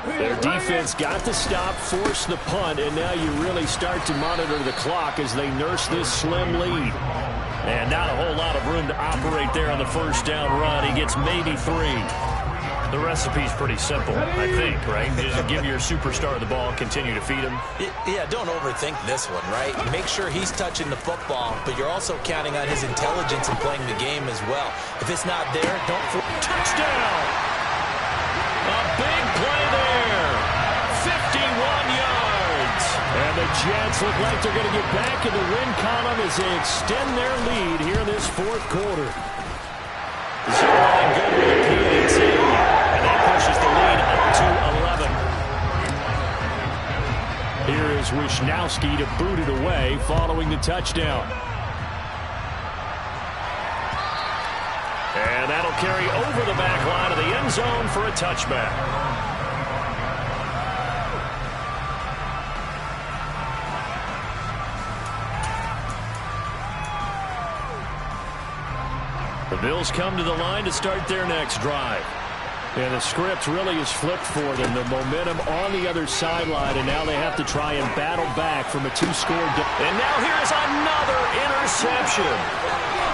Their defense got the stop, forced the punt, and now you really start to monitor the clock as they nurse this slim lead. And not a whole lot of room to operate there on the first down run. He gets maybe 3. The recipe's pretty simple, I think, right? Just give your superstar the ball, continue to feed him. Yeah, don't overthink this one, right? Make sure he's touching the football, but you're also counting on his intelligence in playing the game as well. If it's not there, don't... Touchdown! A big play there. 51 yards. And the Jets look like they're going to get back in the win column as they extend their lead here in this fourth quarter. Zero and good with a PAT. And that pushes the lead up to 11. Here is Wisnowski to boot it away following the touchdown. And that'll carry over the back line of the end zone for a touchback. The Bills come to the line to start their next drive. And the script really is flipped for them. The momentum on the other sideline, and now they have to try and battle back from a 2-score. And now here's another interception.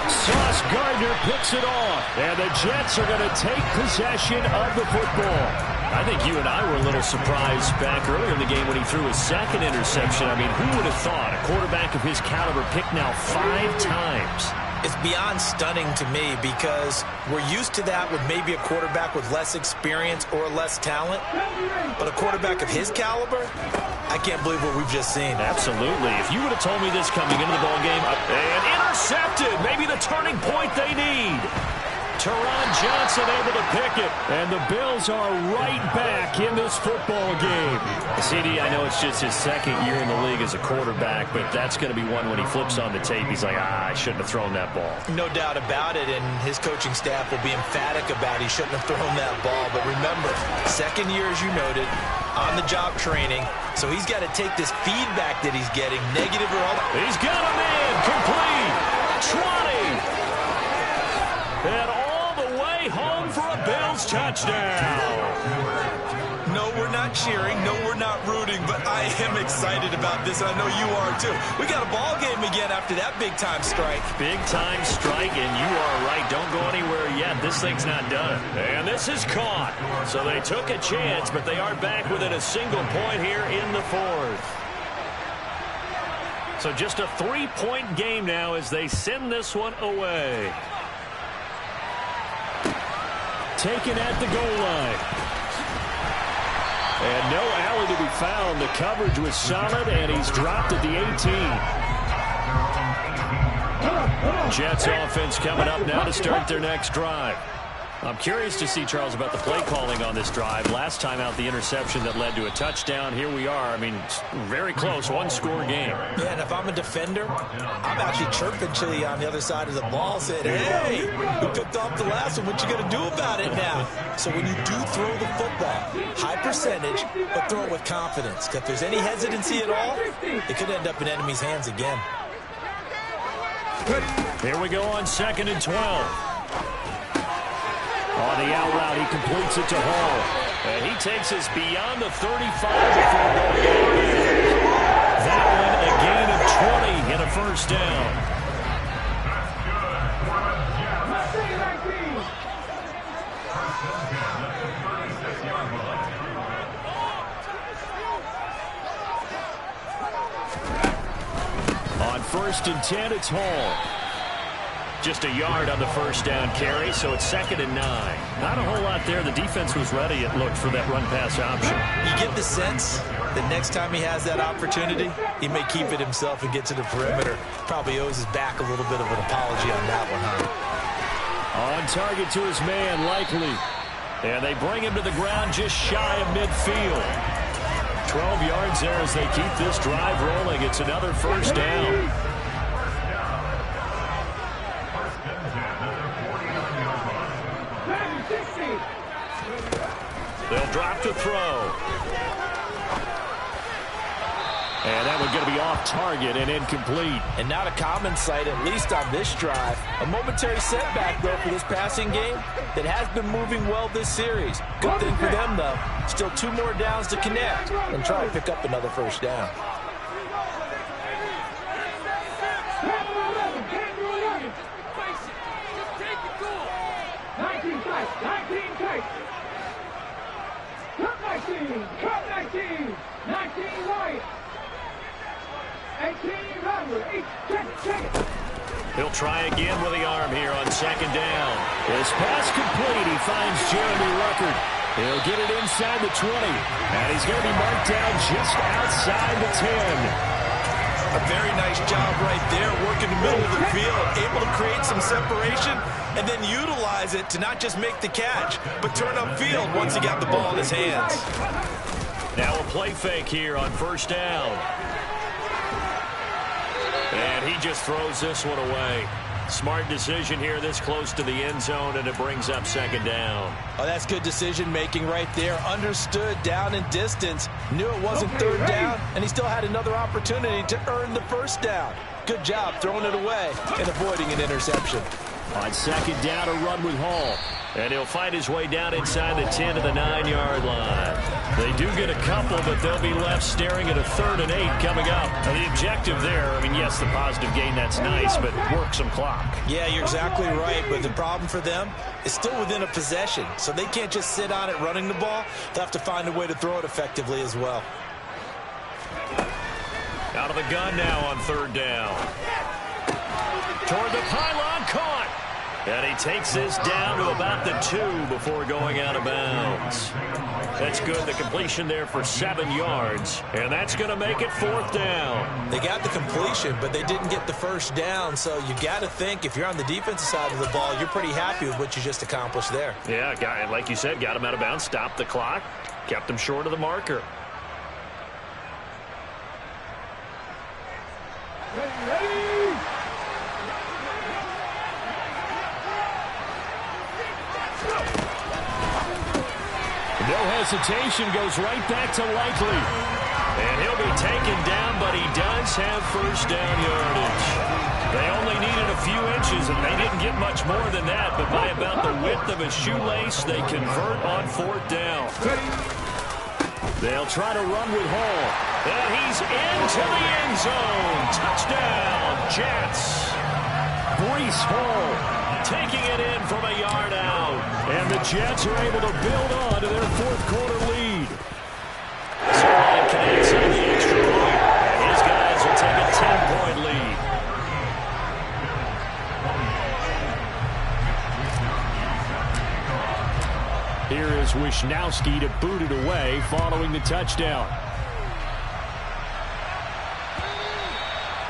Sauce Gardner picks it off, and the Jets are going to take possession of the football. I think you and I were a little surprised back earlier in the game when he threw his second interception. I mean, who would have thought a quarterback of his caliber picked now 5 times? It's beyond stunning to me because we're used to that with maybe a quarterback with less experience or less talent. But a quarterback of his caliber, I can't believe what we've just seen. Absolutely. If you would have told me this coming into the ballgame, and intercepted, maybe the turning point they need. Teron Johnson able to pick it. And the Bills are right back in this football game. CD, I know it's just his second year in the league as a quarterback, but that's going to be one when he flips on the tape. He's like, I shouldn't have thrown that ball. No doubt about it, and his coaching staff will be emphatic about he shouldn't have thrown that ball. But remember, second year, as you noted, on-the-job training, so he's got to take this feedback that he's getting, negative or other. He's got him in, complete, 20. And all the way home for a Bills touchdown. No, we're not cheering. No, we're not rooting, but I am excited about this, and I know you are too. We got a ball game again after that big-time strike. Big-time strike, and you are right. Don't go anywhere yet. This thing's not done. And this is caught. So they took a chance, but they are back within a single point here in the fourth. So just a 3-point game now as they send this one away. Taken at the goal line. And no alley to be found. The coverage was solid, and he's dropped at the 18. Jets offense coming up now to start their next drive. I'm curious to see, Charles, about the play calling on this drive. Last time out, the interception that led to a touchdown. Here we are. I mean, very close, 1-score game. Yeah, and if I'm a defender, I'm actually chirping Chili on the other side of the ball, saying, hey, we picked off the last one. What you going to do about it now? So when you do throw the football, high percentage, but throw it with confidence. If there's any hesitancy at all, it could end up in enemy's hands again. Here we go on 2nd and 12. On the out route, he completes it to Hall. And he takes us beyond the 35 before going in. That one, a gain of 20 and a first down. On 1st and 10, it's Hall. Just a yard on the first down carry, so it's 2nd and 9. Not a whole lot there. The defense was ready, it looked, for that run-pass option. You get the sense The next time he has that opportunity, he may keep it himself and get to the perimeter. Probably owes his back a little bit of an apology on that one, huh? On target to his man, Likely. And they bring him to the ground just shy of midfield. 12 yards there as they keep this drive rolling. It's another first down. They'll drop to throw. And that one's going to be off target and incomplete. And not a common sight, at least on this drive. A momentary setback, though, for this passing game that has been moving well this series. Good thing for them, though. Still 2 more downs to connect and try to pick up another first down. Cut 19, 19 right. 18 number, 8, check it. He'll try again with the arm here on second down. His pass complete. He finds Jeremy Ruckert. He'll get it inside the 20. And he's going to be marked down just outside the 10. A very nice job right there, working the middle of the field, able to create some separation and then utilize it to not just make the catch, but turn upfield once he got the ball in his hands. Now a play fake here on first down. And he just throws this one away. Smart decision here this close to the end zone, and it brings up second down. Oh, that's good decision-making right there. Understood down and distance. Knew it wasn't third down, and he still had another opportunity to earn the first down. Good job throwing it away and avoiding an interception. On second down, a run with Hall. And he'll find his way down inside the 10 to the 9-yard line. They do get a couple, but they'll be left staring at a 3rd and 8 coming up. Now, the objective there, I mean, yes, the positive gain, that's nice, but work some clock. Yeah, you're exactly right, but the problem for them is still within a possession, so they can't just sit on it running the ball. They'll have to find a way to throw it effectively as well. Out of the gun now on third down. Toward the pylon, caught. And he takes this down to about the 2 before going out of bounds. That's good. The completion there for 7 yards. And that's going to make it 4th down. They got the completion, but they didn't get the first down. So you got to think if you're on the defensive side of the ball, you're pretty happy with what you just accomplished there. Yeah, like you said, got him out of bounds, stopped the clock, kept him short of the marker. No hesitation, goes right back to Likely. And he'll be taken down, but he does have first down yardage. They only needed a few inches, and they didn't get much more than that. But by about the width of a shoelace, they convert on 4th down. They'll try to run with Hall. And he's into the end zone. Touchdown, Jets. Breece Hall taking it in from a yard out. And the Jets are able to build on to their 4th quarter lead. So Ryan connects on the extra point. And his guys will take a 10-point lead. Here is Wisnowski to boot it away following the touchdown.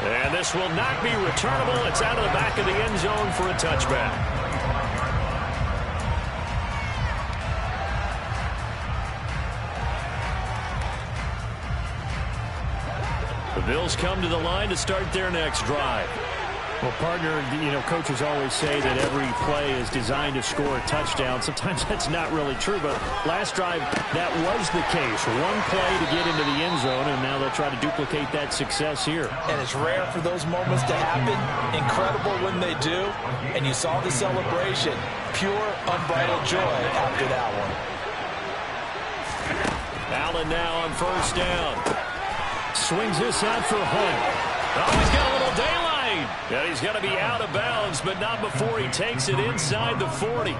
And this will not be returnable. It's out of the back of the end zone for a touchback. The Bills come to the line to start their next drive. Well, partner, coaches always say that every play is designed to score a touchdown. Sometimes that's not really true, but last drive, that was the case. One play to get into the end zone, and now they'll try to duplicate that success here. And it's rare for those moments to happen. Incredible when they do. And you saw the celebration. Pure, unbridled joy after that one. Allen now on first down. Swings this out for Hunt. Oh, he's got a little daylight. And he's going to be out of bounds, but not before he takes it inside the 40.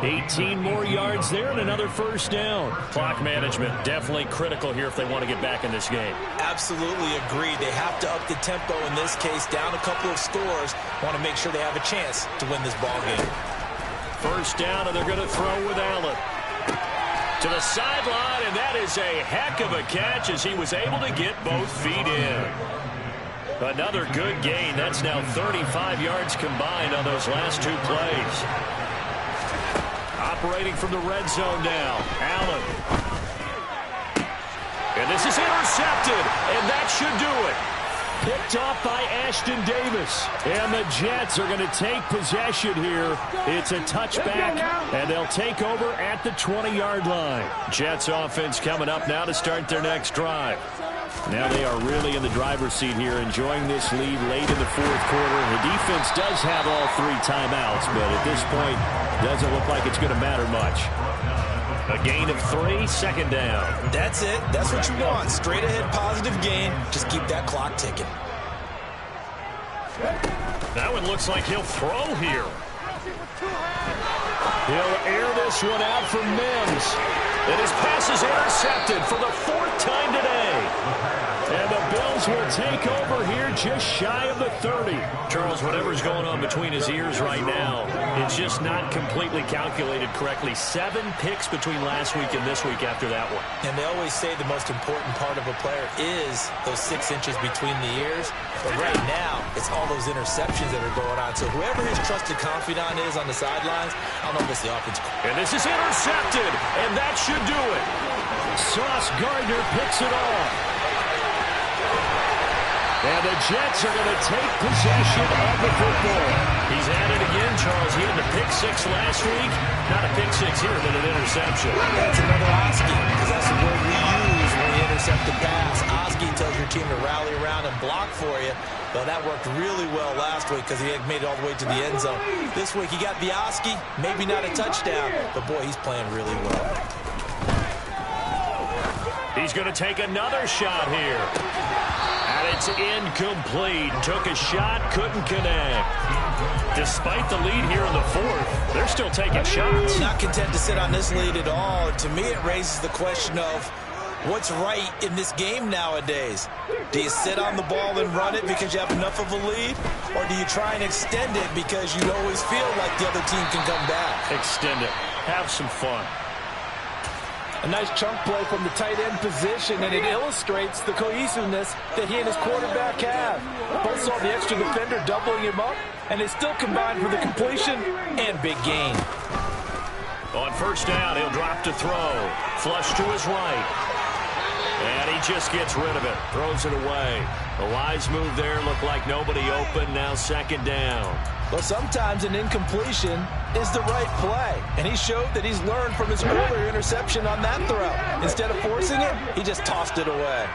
18 more yards there and another first down. Clock management definitely critical here if they want to get back in this game. Absolutely agreed. They have to up the tempo in this case, down a couple of scores. Want to make sure they have a chance to win this ball game. First down, and they're going to throw with Allen. To the sideline, and that is a heck of a catch as he was able to get both feet in. Another good gain. That's now 35 yards combined on those last two plays. Operating from the red zone now, Allen. And this is intercepted, and that should do it. Picked off by Ashton Davis. And the Jets are going to take possession here. It's a touchback, and they'll take over at the 20-yard line. Jets offense coming up now to start their next drive. Now they are really in the driver's seat here, enjoying this lead late in the fourth quarter. The defense does have all three timeouts, but at this point, doesn't look like it's going to matter much. A gain of 3, second down. That's it. That's what you want. Straight ahead positive gain. Just keep that clock ticking. That one looks like he'll throw here. He'll air this one out for Mims. And his pass is intercepted for the 4th time today. And the Bills will take over here just shy of the 30. Charles, whatever's going on between his ears right now, it's just not completely calculated correctly. 7 picks between last week and this week after that one. And they always say the most important part of a player is those 6 inches between the ears. But right now, it's all those interceptions that are going on. So whoever his trusted confidant is on the sidelines, I don't know if it's the offense. And this is intercepted, and that should do it. Sauce Gardner picks it off. And the Jets are going to take possession of the football. He's at it again, Charles. He had the pick 6 last week. Not a pick 6 here, but an interception. That's another Oski, because that's the word we use when we intercept the pass. Oski tells your team to rally around and block for you. Well, that worked really well last week because he had made it all the way to the end zone. This week he got the Oski, maybe not a touchdown, but boy, he's playing really well. He's going to take another shot here. And it's incomplete. Took a shot, couldn't connect. Despite the lead here in the 4th, they're still taking shots. Not content to sit on this lead at all. To me, it raises the question of what's right in this game nowadays. Do you sit on the ball and run it because you have enough of a lead? Or do you try and extend it because you always feel like the other team can come back? Extend it. Have some fun. A nice chunk play from the tight end position, and it illustrates the cohesiveness that he and his quarterback have. Both saw the extra defender doubling him up, and they still combined for the completion and big gain. On first down, he'll drop to throw. Flush to his right. And he just gets rid of it. Throws it away. The wise move there. Looked like nobody open. Now second down. Well, sometimes an incompletion is the right play. And he showed that he's learned from his earlier interception on that throw. Instead of forcing it, he just tossed it away.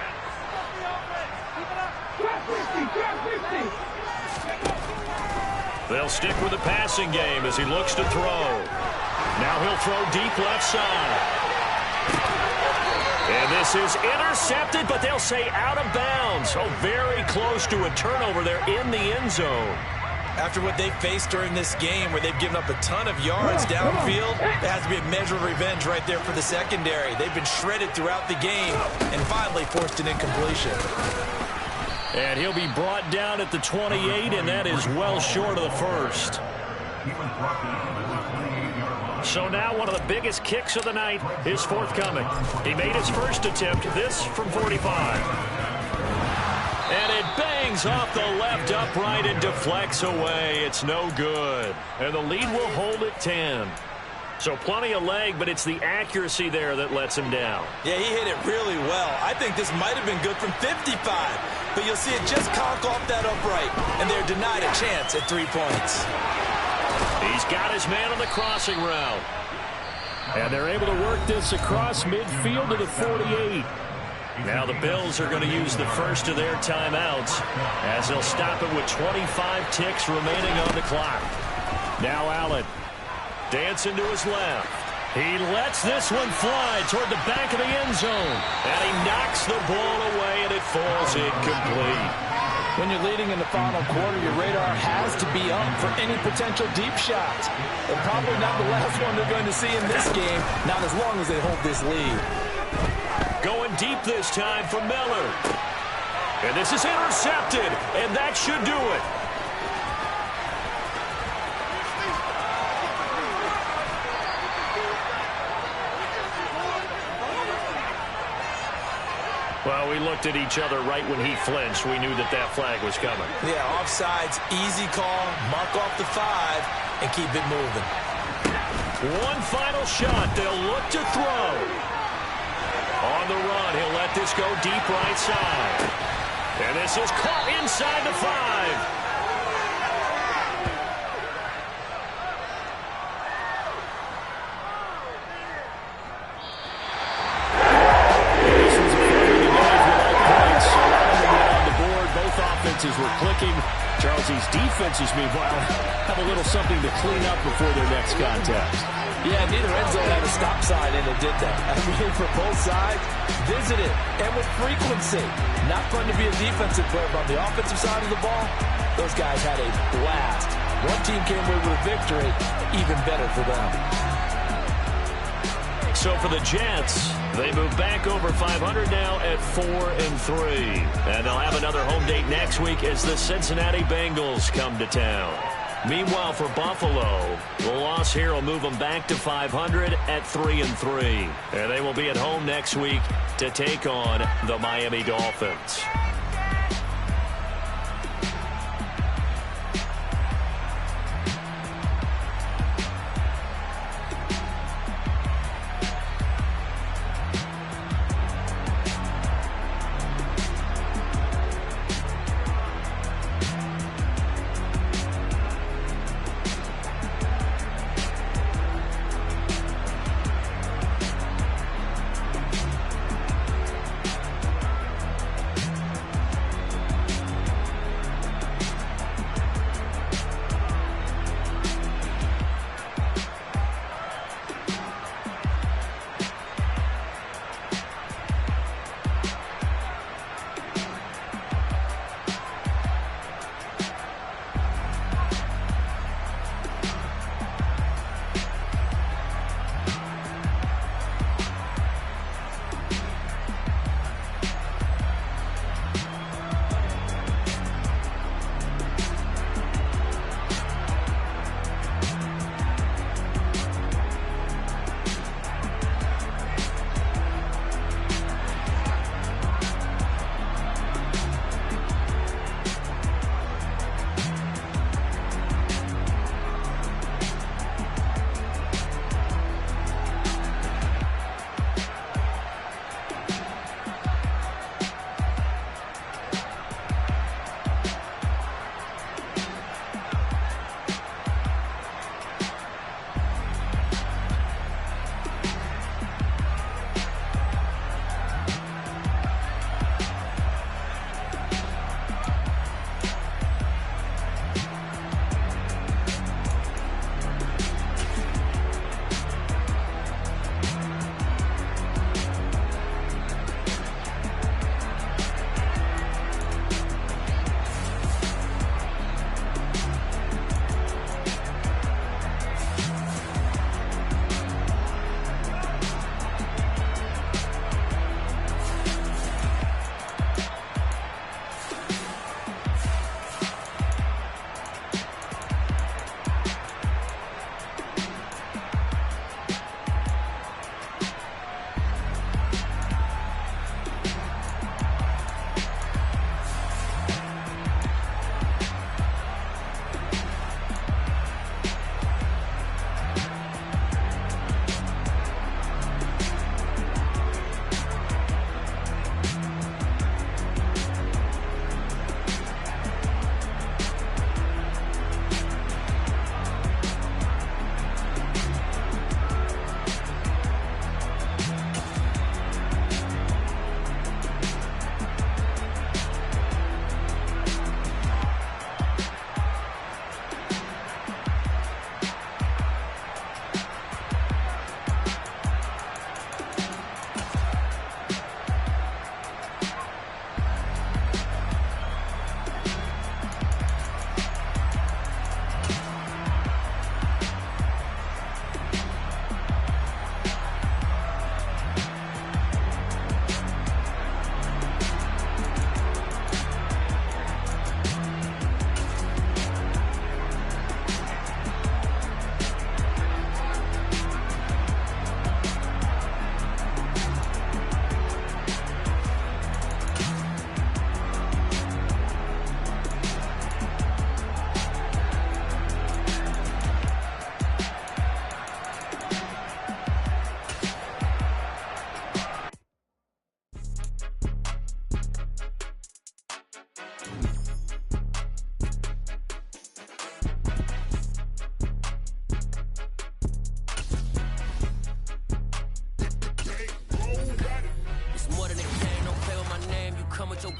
They'll stick with the passing game as he looks to throw. Now he'll throw deep left side. And this is intercepted, but they'll say out of bounds. Oh, very close to a turnover there in the end zone. After what they faced during this game where they've given up a ton of yards downfield, there has to be a measure of revenge right there for the secondary. They've been shredded throughout the game and finally forced an incompletion. And he'll be brought down at the 28, and that is well short of the first. So now one of the biggest kicks of the night is forthcoming. He made his first attempt, this from 45. And it bangs off the left upright and deflects away. It's no good. And the lead will hold at 10. So plenty of leg, but it's the accuracy there that lets him down. Yeah, he hit it really well. I think this might have been good from 55. But you'll see it just conk off that upright. And they're denied a chance at 3 points. He's got his man on the crossing route. And they're able to work this across midfield to the 48. Now the Bills are going to use the first of their timeouts as they'll stop it with 25 ticks remaining on the clock. Now Allen dancing to his left. He lets this one fly toward the back of the end zone. And he knocks the ball away, and it falls incomplete. When you're leading in the final quarter, your radar has to be up for any potential deep shots. But probably not the last one they're going to see in this game, not as long as they hold this lead. Going deep this time for Miller. And this is intercepted, and that should do it. Well, we looked at each other right when he flinched. We knew that flag was coming. Yeah, offsides, easy call, mark off the 5, and keep it moving. One final shot. They'll look to throw. On the run, he'll let this go deep right side. And this is caught inside the 5. Offenses were clicking. Charles's defenses, meanwhile, have a little something to clean up before their next contest. Yeah, neither end zone had a stop sign, and it did that. I mean, for both sides, visit it, and with frequency. Not fun to be a defensive player, but on the offensive side of the ball, those guys had a blast. One team came away with a victory, even better for them. So for the Jets, they move back over 500 now at 4-3. And they'll have another home date next week as the Cincinnati Bengals come to town. Meanwhile, for Buffalo, the loss here will move them back to 500 at 3-3. And they will be at home next week to take on the Miami Dolphins.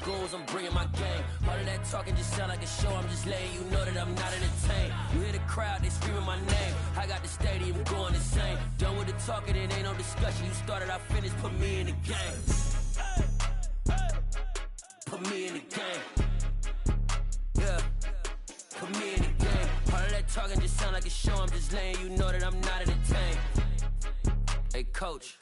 goons, I'm bringing my gang. All of that talking just sound like a show, I'm just letting you know that I'm not entertained. You hear the crowd, they screaming my name. I got the stadium going insane. Done with the talking, it ain't no discussion. You started, I finished, put me in the game. Put me in the game. Yeah. Put me in the game. All of that talking just sound like a show, I'm just letting you know that I'm not entertained. Hey, coach.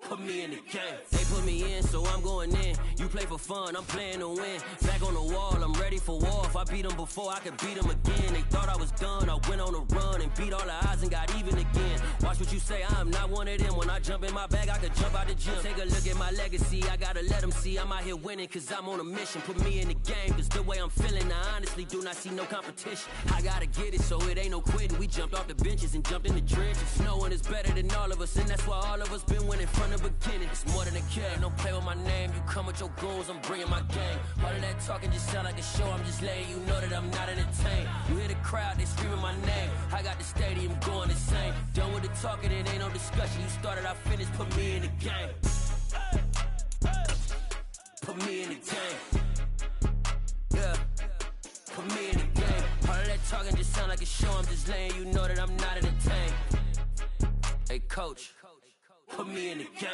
Put me in the game. They put me in, so I'm going in. You play for fun, I'm playing to win. Back on the wall, I'm ready for war. If I beat them before, I could beat them again. They thought I was done, I went on a run and beat all the odds and got even again. Watch what you say, I'm not one of them. When I jump in my bag, I could jump out the gym. Take a look at my legacy, I gotta let them see I'm out here winning, cause I'm on a mission. Put me in the game, cause the way I'm feeling, I honestly do not see no competition. I gotta get it, so it ain't no quitting. We jumped off the benches and jumped in the trenches. No one is better than all of us, and that's why all of us been winning from the beginning. It's more than a game, don't play with my name. You come with your goons, I'm bringing my gang. All of that talking just sound like a show, I'm just letting you know that I'm not entertained. You hear the crowd, they screaming my name. I got the stadium going insane. Done with the talking, it ain't no discussion. You started, I finished, put me in the game. Put me in the game. Yeah. Put me in the game. All of that talking just sound like a show, I'm just letting you know that I'm not entertained. Hey, coach. Put me in the game.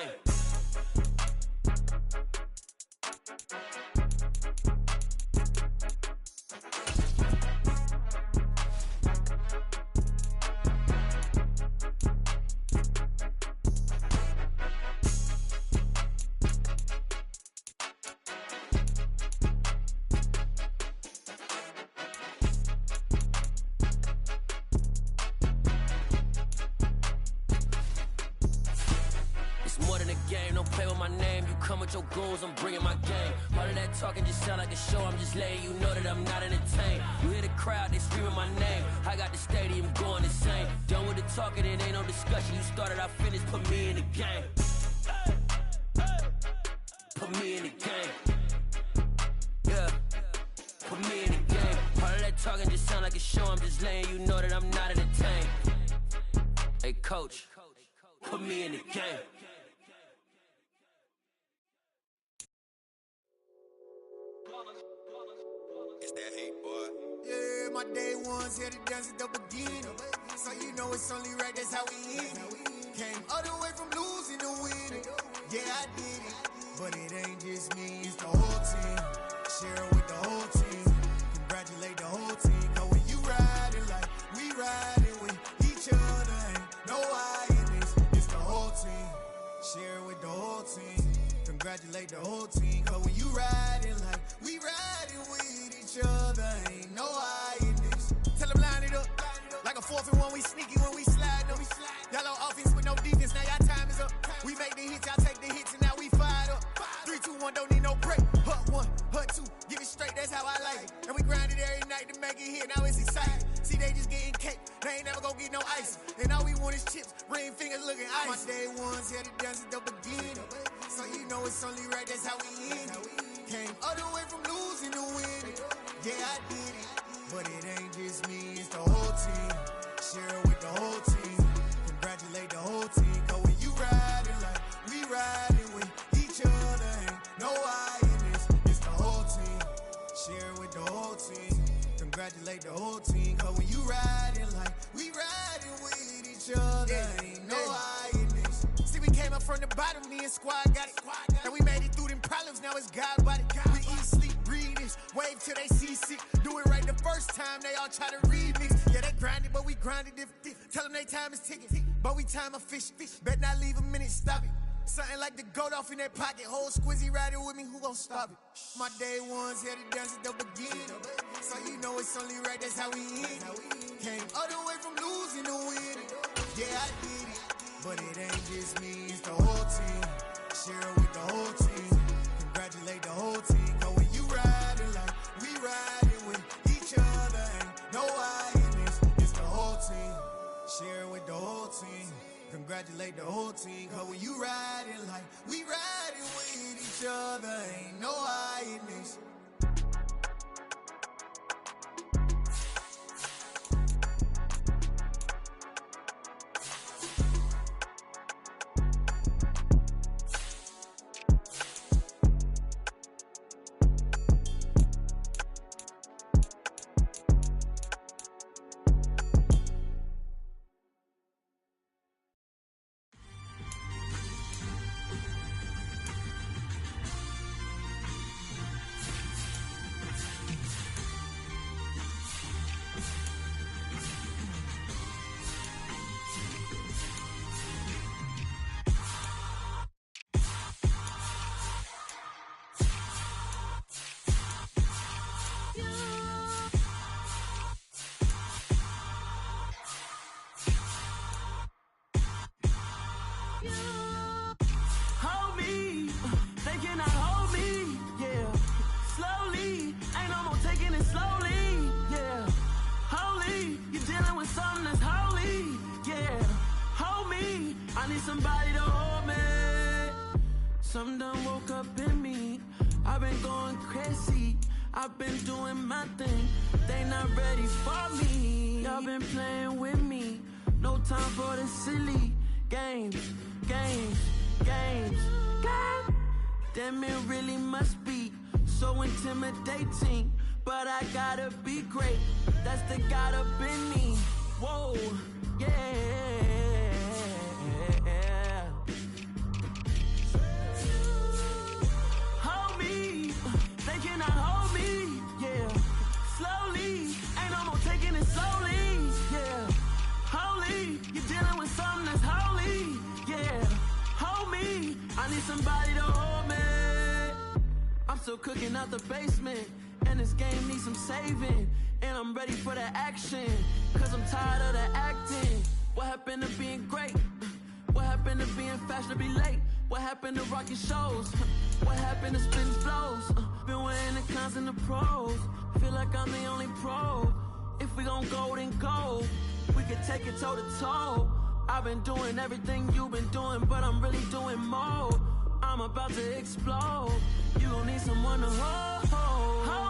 Your goals, I'm bringing my game. All of that talking just sound like a show, I'm just letting you know that I'm not entertained. You hear the crowd, they screaming my name. I got the stadium going insane. Done with the talking, it ain't no discussion. You started, I finished, put me in the game. Put me in the game. Yeah. Put me in the game. All of that talking just sound like a show, I'm just letting you know that I'm not entertained. Hey, coach, put me in the game. It's that hate, boy. Yeah, my day ones here to dance at the beginning. So you know it's only right, that's how we end it. Came all the way from losing to winning. Yeah, I did it. But it ain't just me, it's the whole team. Share it with the whole team. Congratulate the whole team. Cause when you riding like we riding with each other, ain't no I in this. It's the whole team. Share it with the whole team. Congratulate the whole team. Cause when you riding like we riding with each other, ain't no I in this. Tell them line it up. Like a 4th and 1, we sneaky when we slide them. Y'all on offense with no defense, now y'all time is up. We make the hits, y'all take the hits, and now we fired up. 3, 2, 1, don't need no break. Hut 1, hut 2, give it straight, that's how I like it. And we grind it every night to make it hit, now it's exciting. See, they just getting cake, they ain't never gonna get no ice. And all we want is chips, ring fingers looking ice. My day ones here to dance at the beginning. So you know it's only right, that's how we end it. Came all the way from losing to winning. Yeah, I did it. But it ain't just me, it's the whole team. Share it with the whole team. Congratulate the whole team. Cause when you riding like we riding with each other, ain't no I in this. It's the whole team. Share it with the whole team. Congratulate the whole team. Cause when you riding like we riding with each other, ain't no I in this. See, we came up from the bottom, me and squad got it. And we made it through them problems, now it's God body. We eat, sleep, breathe this, wave till they see sick. Do it right the first time, they all try to remix. Yeah, they grinded, but we grinded different. Tell them they time is ticking, but we time a fish. Bet not leave a minute, stop it. Something like the goat off in that pocket. Whole squizzy riding with me, who gon' stop it? My day ones here to dance at the beginning. So you know it's only right, that's how we end it. Came all the way from losing to winning. Yeah, I did it. But it ain't just me, it's the whole team. Share it with the whole team. Congratulate the whole team. Cause when you riding like we riding with each other, ain't no I in this. It's the whole team. Share it with the whole team. Congratulate the whole team. Cause when you riding like we riding with each other, ain't no I in this. crazy. I've been doing my thing, they not ready for me. Y'all been playing with me, no time for the silly games. Damn, it really must be so intimidating, but I gotta be great, that's the God up in me. Whoa, yeah. Hold me, they cannot hold me, yeah. Slowly, ain't no more taking it slowly, yeah. Holy, you're dealing with something that's holy, yeah. Hold me, I need somebody to hold me. I'm still cooking out the basement, and this game needs some saving. And I'm ready for the action, cause I'm tired of the acting. What happened to being great? What happened to being fashionably late? What happened to rocking shows? What happened to spitting flows? Been wearing the cons and the pros. Feel like I'm the only pro. If we gon' go, then go. We could take it toe to toe. I've been doing everything you've been doing, but I'm really doing more. I'm about to explode. You gon' need someone to hold.